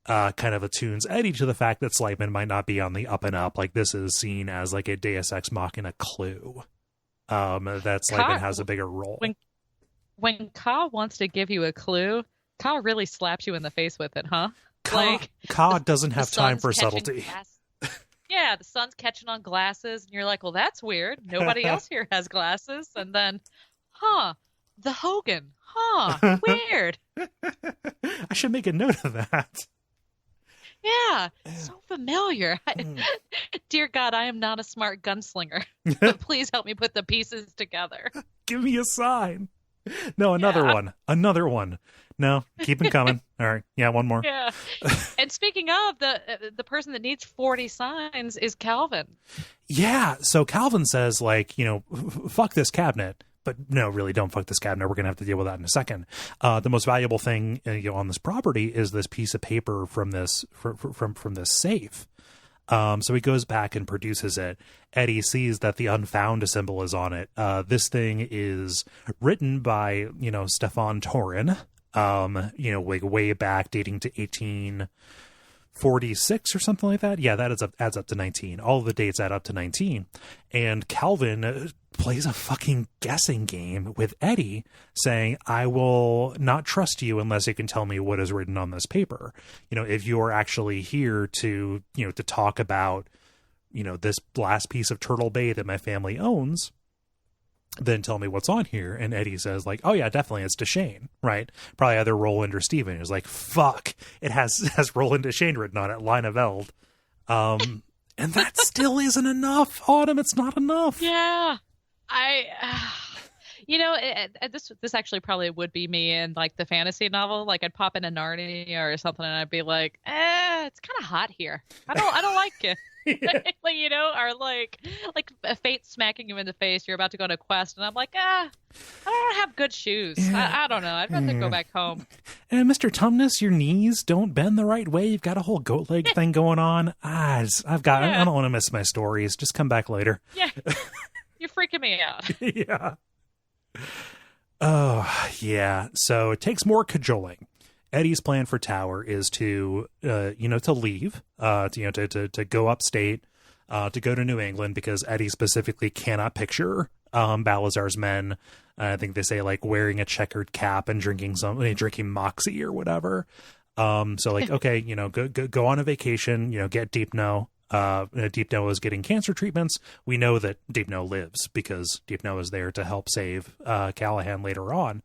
kind of attunes Eddie to the fact that Slightman might not be on the up and up. Like this is seen as like a Deus Ex Machina clue. That Slightman has a bigger role. When Ka wants to give you a clue, Ka really slaps you in the face with it, huh? Ka doesn't have time for subtlety. Yeah, the sun's catching on glasses, and you're like, well, that's weird. Nobody else here has glasses. And then, the Hogan. Weird. I should make a note of that. Yeah, so familiar. Dear God, I am not a smart gunslinger. Please help me put the pieces together. Give me a sign. No, another one. No, keep them coming. All right. Yeah, one more. Yeah. And speaking of, the person that needs 40 signs is Calvin. Yeah. So Calvin says, like, fuck this cabinet. But no, really, don't fuck this cabinet. We're going to have to deal with that in a second. The most valuable thing on this property is this piece of paper from this from this safe. So he goes back and produces it. Eddie sees that the unfound symbol is on it. This thing is written by, Stefan Torin, like way back, dating to 1846 or something like that. Yeah, that adds up to 19. All of the dates add up to 19. And Calvin plays a fucking guessing game with Eddie, saying, I will not trust you unless you can tell me what is written on this paper. If you're actually here to talk about, this last piece of Turtle Bay that my family owns, then tell me what's on here. And Eddie says, like, oh yeah, definitely it's Deshane, right? Probably either Roland or Steven. He's like, fuck, it has Roland Deshane written on it, line of Eld. And that still isn't enough, Autumn. It's not enough. Yeah. This actually probably would be me in like the fantasy novel. Like I'd pop into Narnia or something, and I'd be like, it's kind of hot here. I don't like it. Yeah. Or like fate smacking you in the face. You're about to go on a quest, and I'm like, I don't have good shoes. Yeah. I don't know. I'd rather go back home. And Mr. Tumnus, your knees don't bend the right way. You've got a whole goat leg thing going on. I don't want to miss my stories. Just come back later. Yeah. You're freaking me out. Yeah. Oh, yeah. So it takes more cajoling. Eddie's plan for Tower is to leave, to go upstate, to go to New England, because Eddie specifically cannot picture Balazar's men. I think they say like wearing a checkered cap and drinking Moxie or whatever. So like, okay, go on a vacation, get Deep No. Deep No is getting cancer treatments. We know that Deep No lives because Deep No is there to help save Callahan later on.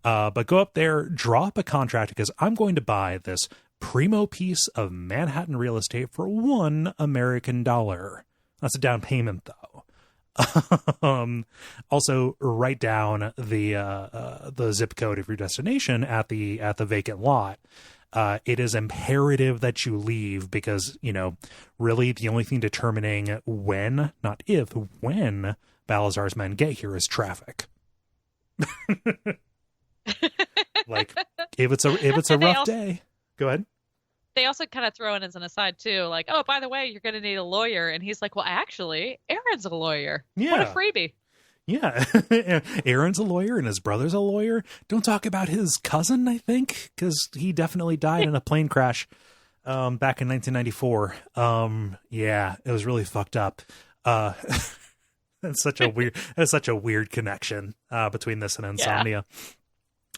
But go up there, draw up a contract because I'm going to buy this primo piece of Manhattan real estate for $1 American. That's a down payment, though. Also, write down the zip code of your destination at the vacant lot. It is imperative that you leave because, really the only thing determining when, not if, when Balazar's men get here is traffic. Like, if it's a rough day, go ahead. They also kind of throw in as an aside too, like, oh, by the way, you're going to need a lawyer. And he's like, well, actually, Aaron's a lawyer. Yeah. What a freebie. Yeah. Aaron's a lawyer and his brother's a lawyer. Don't talk about his cousin, I think, because he definitely died in a plane crash back in 1994. Yeah, it was really fucked up. That's such a weird connection between this and Insomnia.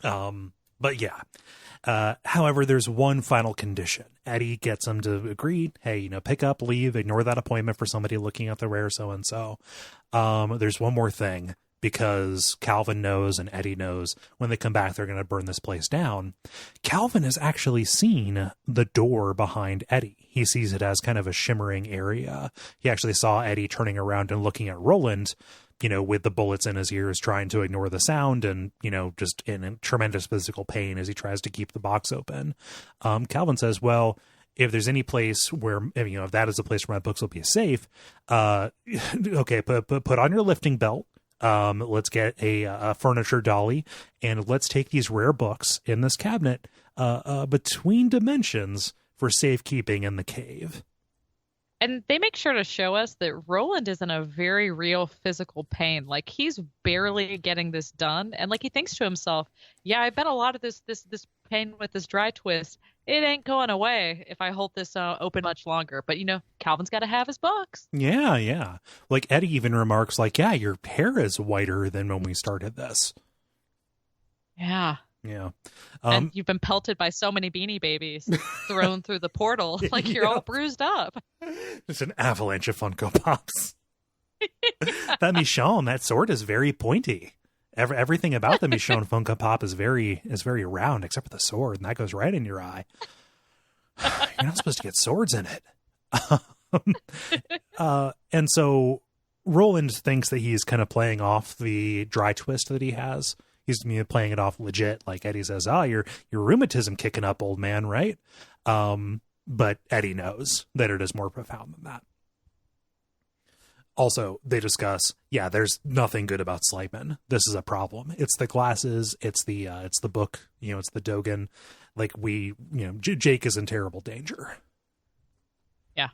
Yeah. But yeah. However, there's one final condition. Eddie gets him to agree, hey, pick up, leave, ignore that appointment for somebody looking at the rare so-and-so. There's one more thing, because Calvin knows and Eddie knows when they come back, they're going to burn this place down. Calvin has actually seen the door behind Eddie. He sees it as kind of a shimmering area. He actually saw Eddie turning around and looking at Roland, with the bullets in his ears, trying to ignore the sound and, just in tremendous physical pain as he tries to keep the box open. Calvin says, well, if there's any place where, if that is a place where my books will be safe, okay, put on your lifting belt. Let's get a furniture dolly and let's take these rare books in this cabinet between dimensions for safekeeping in the cave. And they make sure to show us that Roland is in a very real physical pain. Like, he's barely getting this done. And like, he thinks to himself, yeah, I bet a lot of this pain with this dry twist, it ain't going away if I hold this open much longer. But, Calvin's got to have his books. Yeah, yeah. Like, Eddie even remarks, like, yeah, your hair is whiter than when we started this. Yeah. Yeah. And you've been pelted by so many Beanie Babies thrown through the portal. Like, you're all bruised up. It's an avalanche of Funko Pops. That Michonne, that sword is very pointy. Everything about the Michonne Funko Pop is very round, except for the sword, and that goes right in your eye. You're not supposed to get swords in it. And so Roland thinks that he's kind of playing off the dry twist that he has. He's playing it off legit. Like Eddie says, your rheumatism kicking up, old man, right? But Eddie knows that it is more profound than that. Also, they discuss, there's nothing good about Slightman. This is a problem. It's the glasses. It's the book. It's the Dogen. Like Jake is in terrible danger. Yeah.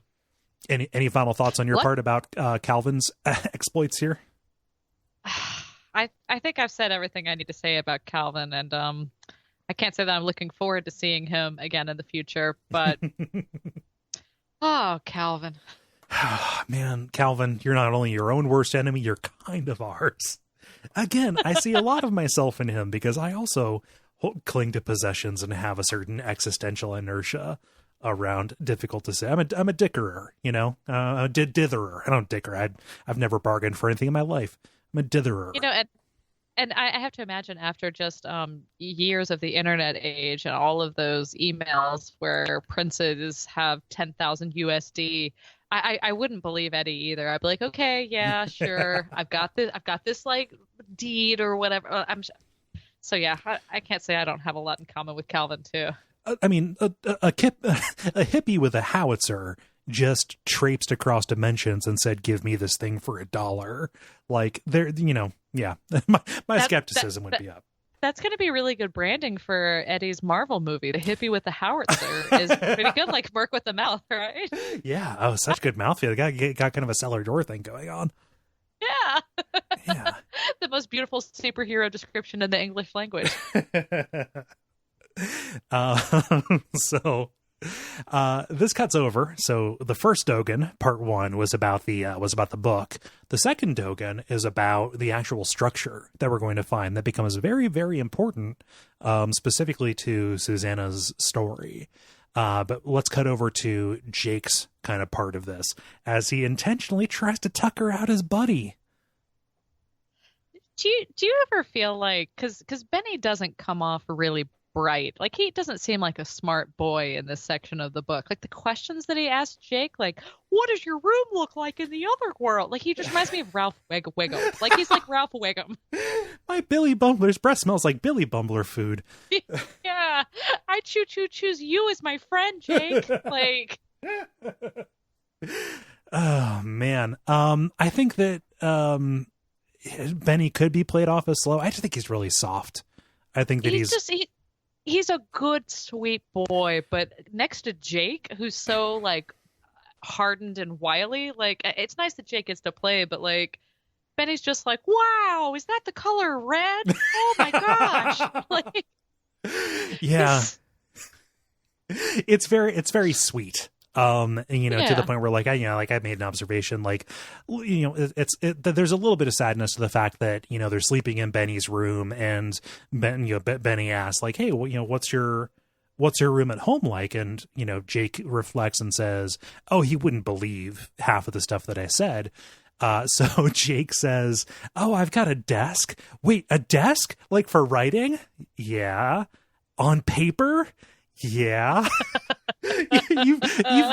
Any final thoughts on your part about Calvin's exploits here? I think I've said everything I need to say about Calvin, and I can't say that I'm looking forward to seeing him again in the future, but oh, Calvin. Man, Calvin, you're not only your own worst enemy, you're kind of ours. Again, I see a lot of myself in him because I also cling to possessions and have a certain existential inertia around difficult to say. I'm a dickerer, a ditherer. I don't dicker. I've never bargained for anything in my life. I'm a ditherer. And I have to imagine after just years of the internet age and all of those emails where princes have 10,000 USD, I wouldn't believe Eddie either. I'd be like, okay, yeah, sure. I've got this like deed or whatever. So yeah, I can't say I don't have a lot in common with Calvin too. I mean, a hippie with a howitzer just traipsed across dimensions and said, give me this thing for $1. Like there, yeah, my skepticism would be up. That's going to be really good branding for Eddie's Marvel movie. The hippie with the howitzer is pretty good, like Merc with the mouth, right? Yeah. Oh, such good mouthfeel. The guy got kind of a cellar door thing going on. Yeah. Yeah. The most beautiful superhero description in the English language. So This cuts over. So the first Dogen, part 1, was about the book. The second Dogen is about the actual structure that we're going to find that becomes very, very important, specifically to Susanna's story. But let's cut over to Jake's kind of part of this, as he intentionally tries to tucker out his buddy. Do you ever feel like, because Benny doesn't come off really bright, like he doesn't seem like a smart boy in this section of the book, like the questions that he asked Jake, like, what does your room look like in the other world, like he just reminds me of Ralph Wiggum. Like he's like Ralph Wiggum. My Billy Bumbler's breath smells like Billy Bumbler food. Yeah, I choose you as my friend, Jake. Like, oh man, I think that Benny could be played off as slow. I just think he's really soft. I think that he's a good, sweet boy, but next to Jake, who's so like hardened and wily, like it's nice that Jake gets to play, but like Benny's just like, wow, is that the color red? Oh my gosh. Like, yeah, it's very sweet. And, to the point where like I made an observation, like, there's a little bit of sadness to the fact that, they're sleeping in Benny's room, and Benny asks like, hey, well, what's your room at home like? And, Jake reflects and says, oh, he wouldn't believe half of the stuff that I said. So Jake says, oh, I've got a desk. Wait, a desk? Like for writing? Yeah. On paper? Yeah.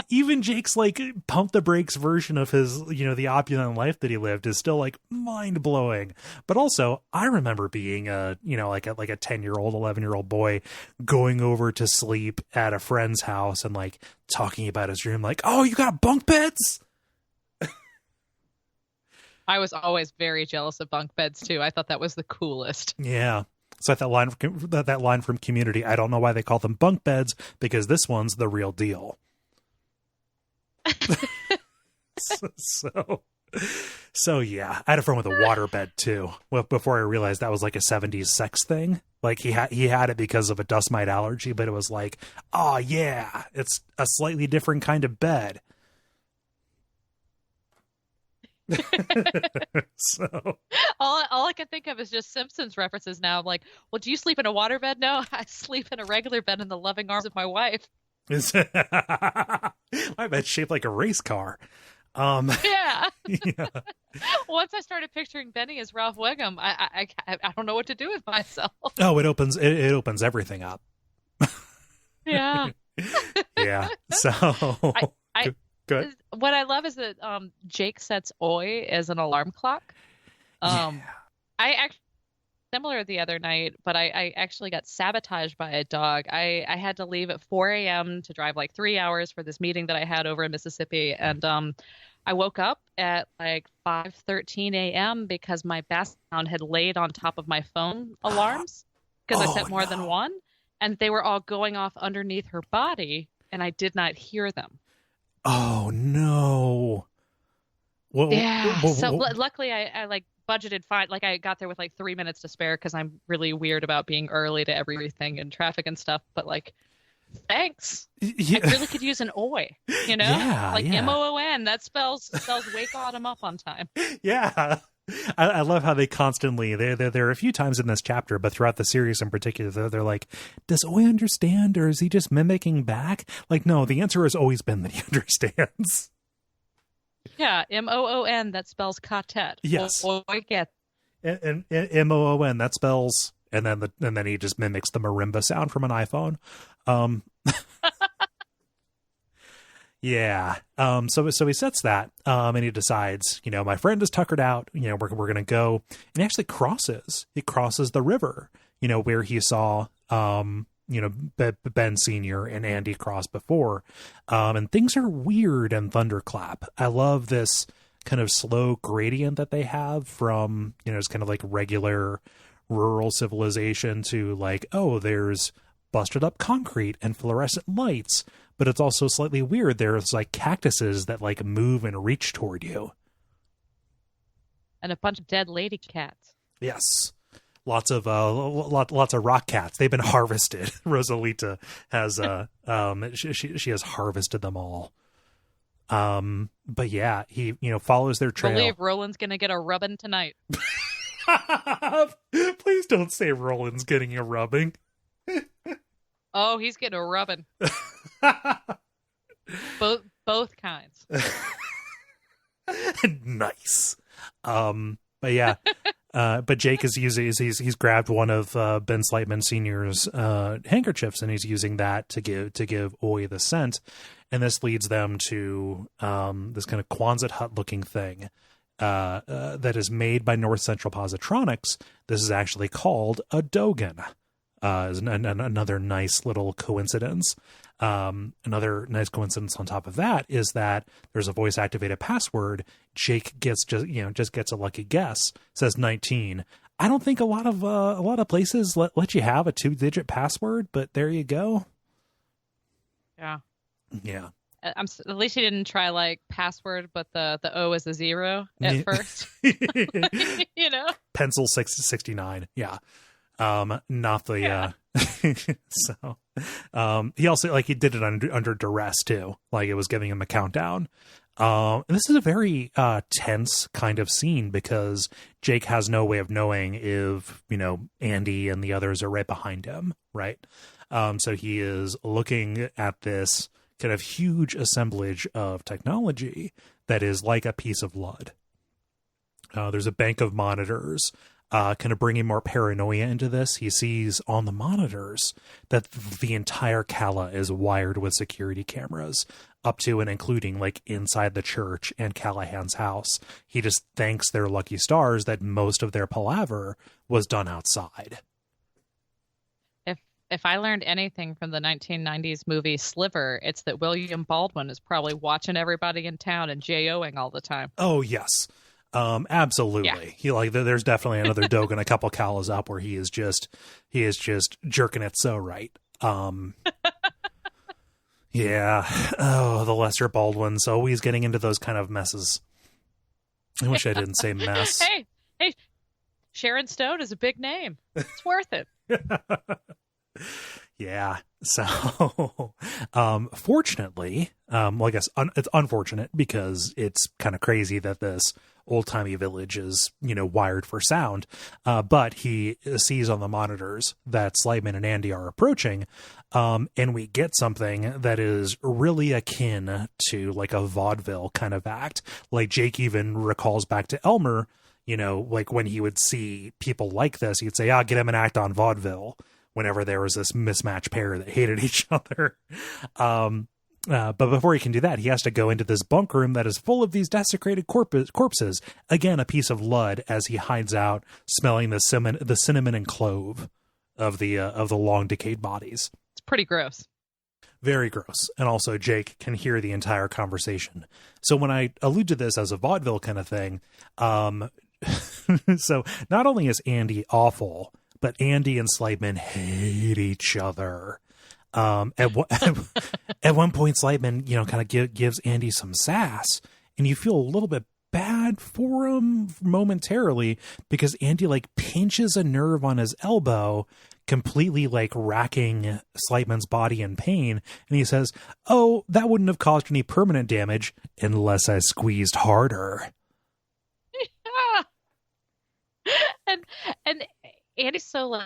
Even Jake's like pump the brakes version of his, the opulent life that he lived is still like mind blowing. But also I remember being like a 10-year-old, 11-year-old boy going over to sleep at a friend's house and like talking about his room. Like, oh, you got bunk beds? I was always very jealous of bunk beds too. I thought that was the coolest. Yeah. It's like that line from Community. I don't know why they call them bunk beds, because this one's the real deal. So yeah, I had a friend with a waterbed too. Well, before I realized that was like a 70s sex thing. Like he had it because of a dust mite allergy, but it was like, oh yeah, it's a slightly different kind of bed. So all I can think of is just Simpsons references now. I'm like, well, do you sleep in a waterbed? No, I sleep in a regular bed in the loving arms of my wife. My bed's shaped like a race car. Yeah. Yeah. Once I started picturing Benny as Ralph Wiggum, I don't know what to do with myself. Oh, it opens everything up. Yeah. Yeah. So good. What I love is that Jake sets Oi as an alarm clock. I actually, similar the other night, but I actually got sabotaged by a dog. I had to leave at 4 a.m. to drive like 3 hours for this meeting that I had over in Mississippi. And I woke up at like 5:13 a.m. because my basset hound had laid on top of my phone alarms because I set more than one. And they were all going off underneath her body, and I did not hear them. Oh no! Well, luckily I like budgeted fine. Like I got there with like 3 minutes to spare because I'm really weird about being early to everything and traffic and stuff. But like, thanks. Yeah. I really could use an Oi. MOON. That spells wake Autumn up on time. Yeah. I love how they constantly there are a few times in this chapter, but throughout the series in particular, they're like, does Oi understand, or is he just mimicking back? Like, no, the answer has always been that he understands. Yeah, MOON, that spells quartet. Yes. Oi get. And MOON, that spells, and then he just mimics the marimba sound from an iPhone. Yeah. So he sets that, and he decides, my friend is tuckered out, we're going to go, and he actually crosses the river, where he saw, Ben Sr. and Andy cross before. And things are weird in Thunderclap. I love this kind of slow gradient that they have from, it's kind of like regular rural civilization to like, oh, there's busted up concrete and fluorescent lights. But it's also slightly weird. There's like cactuses that like move and reach toward you. And a bunch of dead lady cats. Yes. lots of lots of rock cats. They've been harvested. Rosalita has she has harvested them all. But yeah, he follows their trail. I believe Roland's gonna get a rubbing tonight. Please don't say Roland's getting a rubbing. Oh, he's getting a rubbing. Both kinds. Nice. But yeah. But Jake is he's grabbed one of Ben Slightman Sr.'s handkerchiefs, and he's using that to give Oi the scent, and this leads them to this kind of Quonset hut looking thing that is made by North Central Positronics. This is actually called a Dogan. Is another nice little coincidence. Another nice coincidence on top of that is that there's a voice activated password. Jake gets just gets a lucky guess. Says 19. I don't think a lot of places let you have a 2-digit password, but there you go. Yeah. Yeah. At least he didn't try like password, but the O is a 0 at first. Pencil 69. Yeah. Not the so he also he did it under duress too, like it was giving him a countdown. And this is a very tense kind of scene because Jake has no way of knowing if Andy and the others are right behind him, right? So he is looking at this kind of huge assemblage of technology that is like a piece of blood. There's a bank of monitors. Kind of bringing more paranoia into this. He sees on the monitors that the entire Calla is wired with security cameras up to and including like inside the church and Callahan's house. He just thanks their lucky stars that most of their palaver was done outside. If I learned anything from the 1990s movie Sliver, it's that William Baldwin is probably watching everybody in town and J.O.ing all the time. Oh, yes. Absolutely. Yeah. There's definitely another Dogan a couple Callas up where he is just jerking it so right. Yeah. Oh, the lesser Baldwin's always getting into those kind of messes. I wish I didn't say mess. Hey, Sharon Stone is a big name. It's worth it. Yeah. So, fortunately, well, I guess it's unfortunate because it's kind of crazy that this old-timey village is, wired for sound. But he sees on the monitors that Slightman and Andy are approaching. And we get something that is really akin to like a vaudeville kind of act. Like Jake even recalls back to Elmer, like when he would see people like this, he'd say, get him an act on vaudeville whenever there was this mismatched pair that hated each other. But before he can do that, he has to go into this bunk room that is full of these desecrated corpses. Again, a piece of blood as he hides out, smelling the cinnamon and clove of the long decayed bodies. It's pretty gross. Very gross. And also Jake can hear the entire conversation. So when I allude to this as a vaudeville kind of thing, so not only is Andy awful, but Andy and Slightman hate each other. At one point, Slightman, kind of gives Andy some sass, and you feel a little bit bad for him momentarily because Andy pinches a nerve on his elbow, completely racking Slightman's body in pain. And he says, "Oh, that wouldn't have caused any permanent damage unless I squeezed harder." Yeah. And Andy's so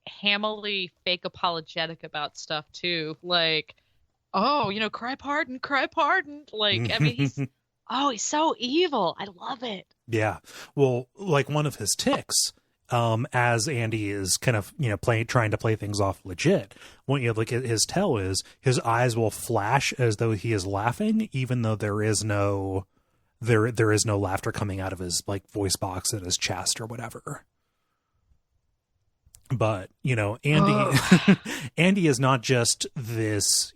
hammily fake apologetic about stuff too. Cry pardon. He's he's so evil. I love it. Yeah. Well, one of his tics, as Andy is kind of, trying to play things off legit, when you look at his tell is his eyes will flash as though he is laughing, even though there is no laughter coming out of his voice box in his chest or whatever. But, Andy, Andy is not just this,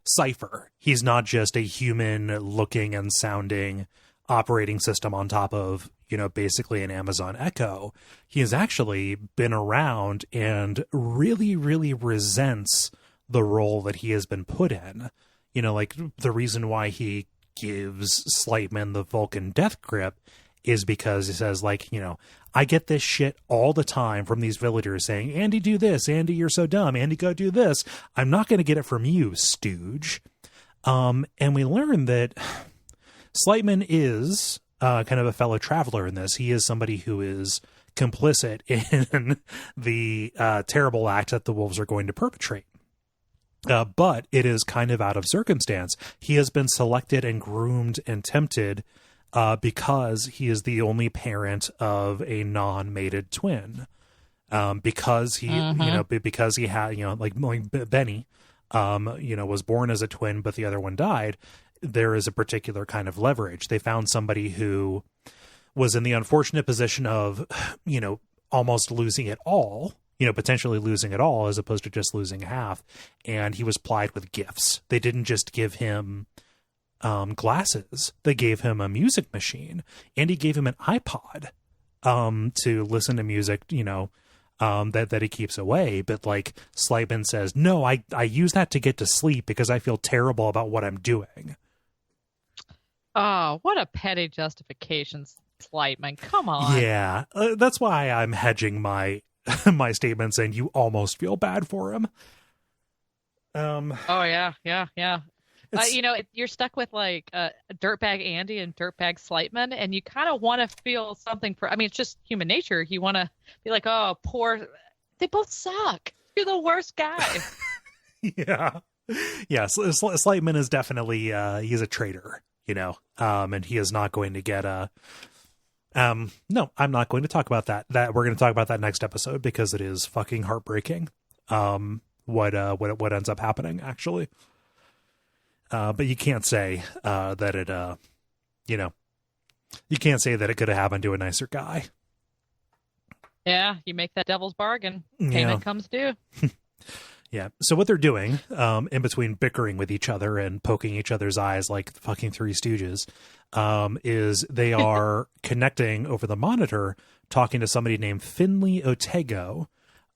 cipher. He's not just a human looking and sounding operating system on top of, basically an Amazon Echo. He has actually been around and really, really resents the role that he has been put in. The reason why he gives Slightman the Vulcan death grip is because he says, like, you know, I get this shit all the time from these villagers saying, Andy, do this. Andy, you're so dumb. Andy, go do this. I'm not going to get it from you, stooge. And we learn that Slightman is kind of a fellow traveler in this. He is somebody who is complicit in the terrible act that the wolves are going to perpetrate. But it is kind of out of circumstance. He has been selected and groomed and tempted because he is the only parent of a non-mated twin. Because he, you know, because he had, you know, like Benny, you know, was born as a twin, but the other one died. There is a particular kind of leverage. They found somebody who was in the unfortunate position of, you know, almost losing it all, you know, potentially losing it all as opposed to just losing half. And he was plied with gifts. They didn't just give him glasses. They gave him a music machine, and he gave him an iPod to listen to music, you know, that he keeps away. But like Slightman says, no, I use that to get to sleep because I feel terrible about what I'm doing. Oh, what a petty justification, Slightman. Come on. Yeah, that's why I'm hedging my my statement saying you almost feel bad for him. Oh, yeah. You know, you're stuck with like Dirtbag Andy and Dirtbag Slightman, and you kind of want to feel something for, I mean, it's just human nature. You want to be like, oh, poor, they both suck. You're the worst guy. Yeah. Slightman is definitely, he's a traitor, you know, and he is not going to get no, I'm not going to talk about that. We're going to talk about that next episode because it is fucking heartbreaking. What ends up happening actually. But you can't say, that it, you know, you can't say that it could have happened to a nicer guy. Yeah. You make that devil's bargain. Payment comes due. Yeah. So what they're doing, in between bickering with each other and poking each other's eyes like the fucking Three Stooges, is they are connecting over the monitor, talking to somebody named Finley Otego,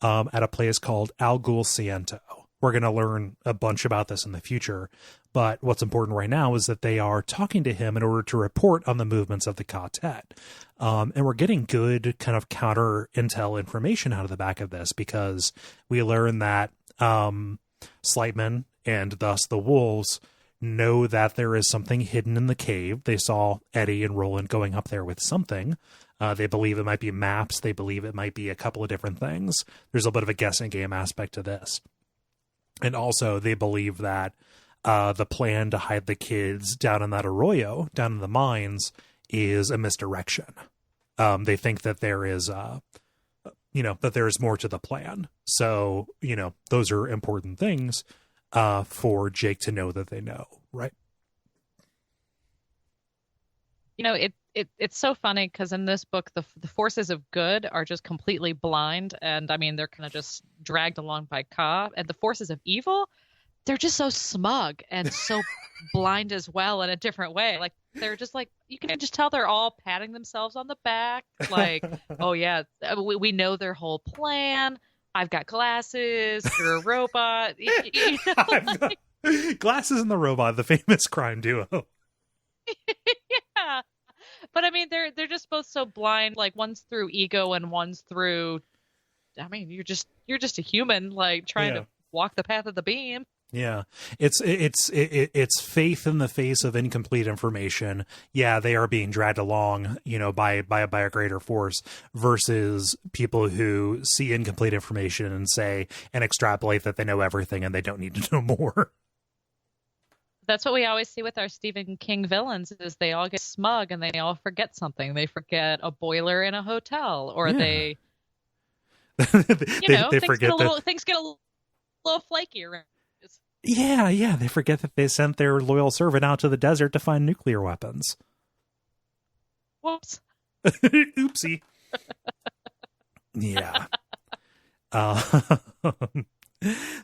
at a place called Algul Ciento. We're going to learn a bunch about this in the future, but what's important right now is that they are talking to him in order to report on the movements of the quartet. And we're getting good kind of counter intel information out of the back of this because we learn that Slightman and thus the wolves know that there is something hidden in the cave. They saw Eddie and Roland going up there with something. They believe it might be maps. They believe it might be a couple of different things. There's a bit of a guessing game aspect to this. And also they believe that the plan to hide the kids down in that arroyo, down in the mines, is a misdirection. They think that there is, you know, that there is more to the plan. So, you know, those are important things for Jake to know that they know, right? You know, it's so funny because in this book, the forces of good are just completely blind. And I mean, they're kind of just dragged along by Ka. And the forces of evil, they're just so smug and so blind as well in a different way. Like, they're just like, you can just tell they're all patting themselves on the back. Like, oh, yeah, we know their whole plan. I've got glasses. You're a robot. You know, Glasses and the robot, the famous crime duo. Yeah. But I mean, they're just both so blind. Like, one's through ego and one's through, I mean, you're just a human, like, trying to walk the path of the beam. Yeah, it's faith in the face of incomplete information. Yeah, they are being dragged along, you know, by a greater force, versus people who see incomplete information and say and extrapolate that they know everything and they don't need to know more. That's what we always see with our Stephen King villains: is they all get smug and they all forget something. They forget a boiler in a hotel, or they, you know, they things forget get a little flaky around. Yeah, they forget that they sent their loyal servant out to the desert to find nuclear weapons. Whoops. Oopsie. Yeah.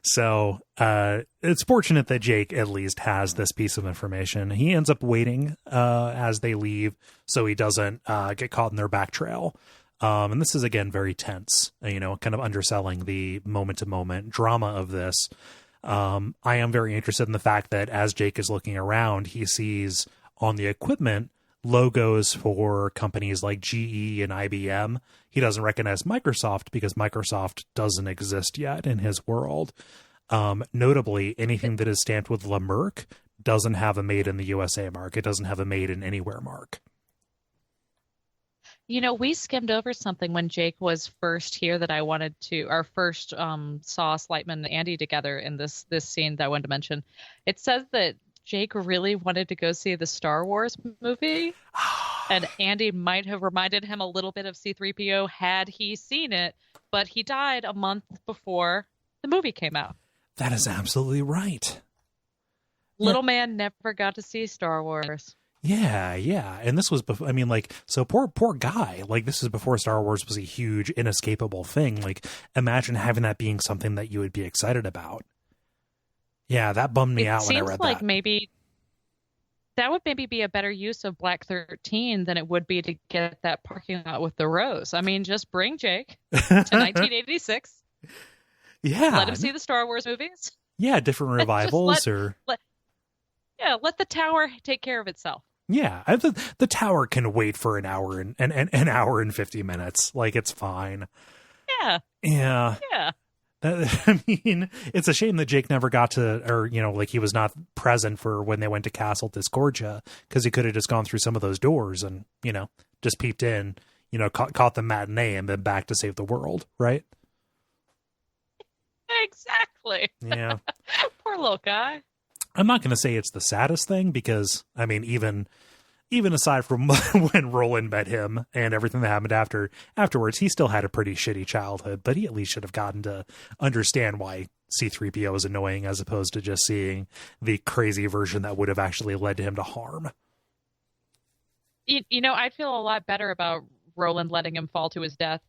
So it's fortunate that Jake at least has this piece of information. He ends up waiting as they leave so he doesn't get caught in their back trail. And this is, again, very tense, you know, kind of underselling the moment-to-moment drama of this. I am very interested in the fact that as Jake is looking around, he sees on the equipment logos for companies like GE and IBM. He doesn't recognize Microsoft because Microsoft doesn't exist yet in his world. Notably, anything that is stamped with La Merck doesn't have a made in the USA mark. It doesn't have a made in anywhere mark. You know, we skimmed over something when Jake was first here that I wanted to, our first saw Slightman and Andy together in this scene that I wanted to mention. It says that Jake really wanted to go see the Star Wars movie, and Andy might have reminded him a little bit of C-3PO had he seen it, but he died a month before the movie came out. That is absolutely right. Little man never got to see Star Wars. Yeah. And this was before, I mean, like, so poor guy, like, this is before Star Wars was a huge, inescapable thing. Like, imagine having that being something that you would be excited about. Yeah, that bummed me out when I read that. It seems like maybe that would maybe be a better use of Black 13 than it would be to get that parking lot with the rose. I mean, just bring Jake to 1986. Yeah. Let him see the Star Wars movies. Yeah, different revivals let the tower take care of itself. Yeah, the tower can wait for an hour and an hour and 50 minutes. Like, it's fine. Yeah. I mean, it's a shame that Jake never got to, or, you know, like, he was not present for when they went to Castle Discordia, because he could have just gone through some of those doors and, you know, just peeped in, you know, caught the matinee and then back to save the world, right? Exactly. Yeah. Poor little guy. I'm not going to say it's the saddest thing because, I mean, even aside from when Roland met him and everything that happened afterwards, he still had a pretty shitty childhood, but he at least should have gotten to understand why C-3PO is annoying as opposed to just seeing the crazy version that would have actually led to him to harm. You know, I'd feel a lot better about Roland letting him fall to his death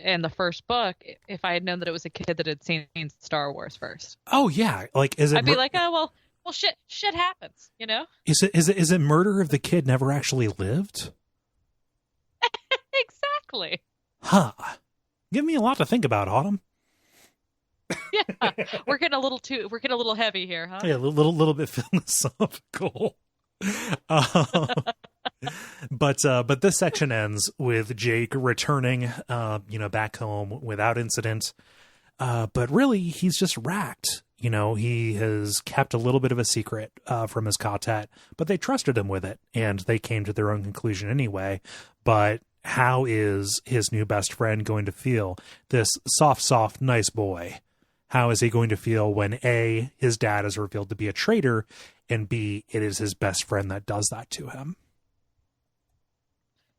in the first book if I had known that it was a kid that had seen Star Wars first. Oh, yeah. Like, I'd be like, oh, well, shit happens, you know? Is it murder if the kid never actually lived? Exactly. Huh. Give me a lot to think about, Autumn. Yeah. We're getting a little heavy here, huh? Yeah, a little bit philosophical. But this section ends with Jake returning, back home without incident. But really, he's just racked. You know, he has kept a little bit of a secret from his quartet, but they trusted him with it, and they came to their own conclusion anyway. But how is his new best friend going to feel? This soft, nice boy. How is he going to feel when A, his dad is revealed to be a traitor, and B, it is his best friend that does that to him?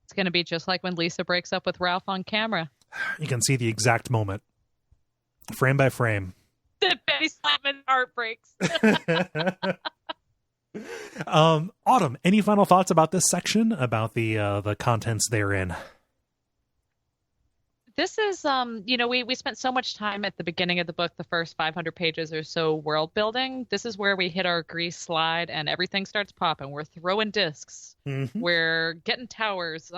It's going to be just like when Lisa breaks up with Ralph on camera. You can see the exact moment, frame by frame. The Betty Slightman heart breaks. Autumn, any final thoughts about this section, about the contents therein? This is, we spent so much time at the beginning of the book, the first 500 pages or so, world building. This is where we hit our grease slide and everything starts popping. We're throwing discs. Mm-hmm. We're getting towers,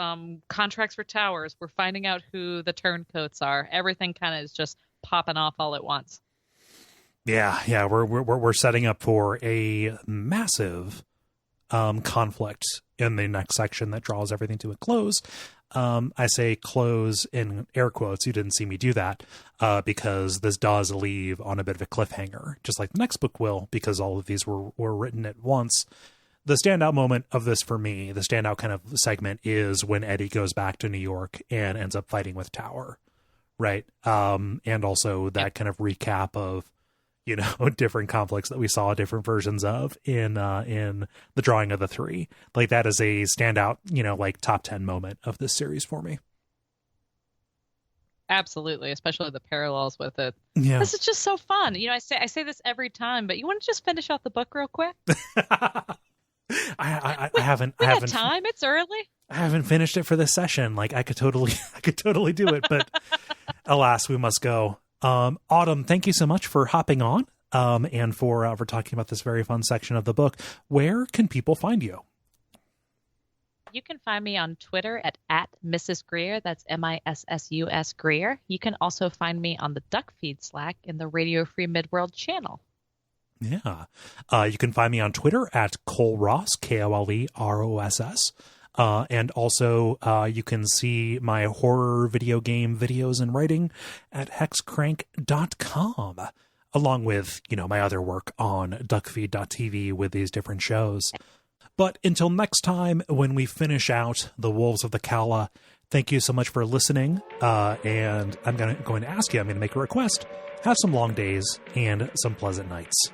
contracts for towers. We're finding out who the turncoats are. Everything kind of is just popping off all at once. Yeah, we're setting up for a massive conflict in the next section that draws everything to a close. I say close in air quotes. You didn't see me do that because this does leave on a bit of a cliffhanger, just like the next book will, because all of these were written at once. The standout moment of this for me, the standout kind of segment, is when Eddie goes back to New York and ends up fighting with Tower, right? And also that kind of recap of, different conflicts that we saw different versions of in the drawing of the three. Like, that is a standout, like top 10 moment of this series for me. Absolutely, especially the parallels with it. Yeah. This is just so fun. I say this every time, but you want to just finish out the book real quick? I haven't time. It's early. I haven't finished it for this session. Like, I could totally do it, but alas, we must go. Autumn, thank you so much for hopping on, and for talking about this very fun section of the book. Where can people find you? You can find me on Twitter at Mrs. Greer. That's MISSUS Greer. You can also find me on the Duckfeed Slack in the Radio Free Midworld channel. Yeah. You can find me on Twitter at Cole Ross, KOLEROSS. And also, you can see my horror video game videos and writing at hexcrank.com, along with, my other work on Duckfeed.tv with these different shows. But until next time, when we finish out The Wolves of the Calla, thank you so much for listening. And I'm going to ask you, I'm going to make a request. Have some long days and some pleasant nights.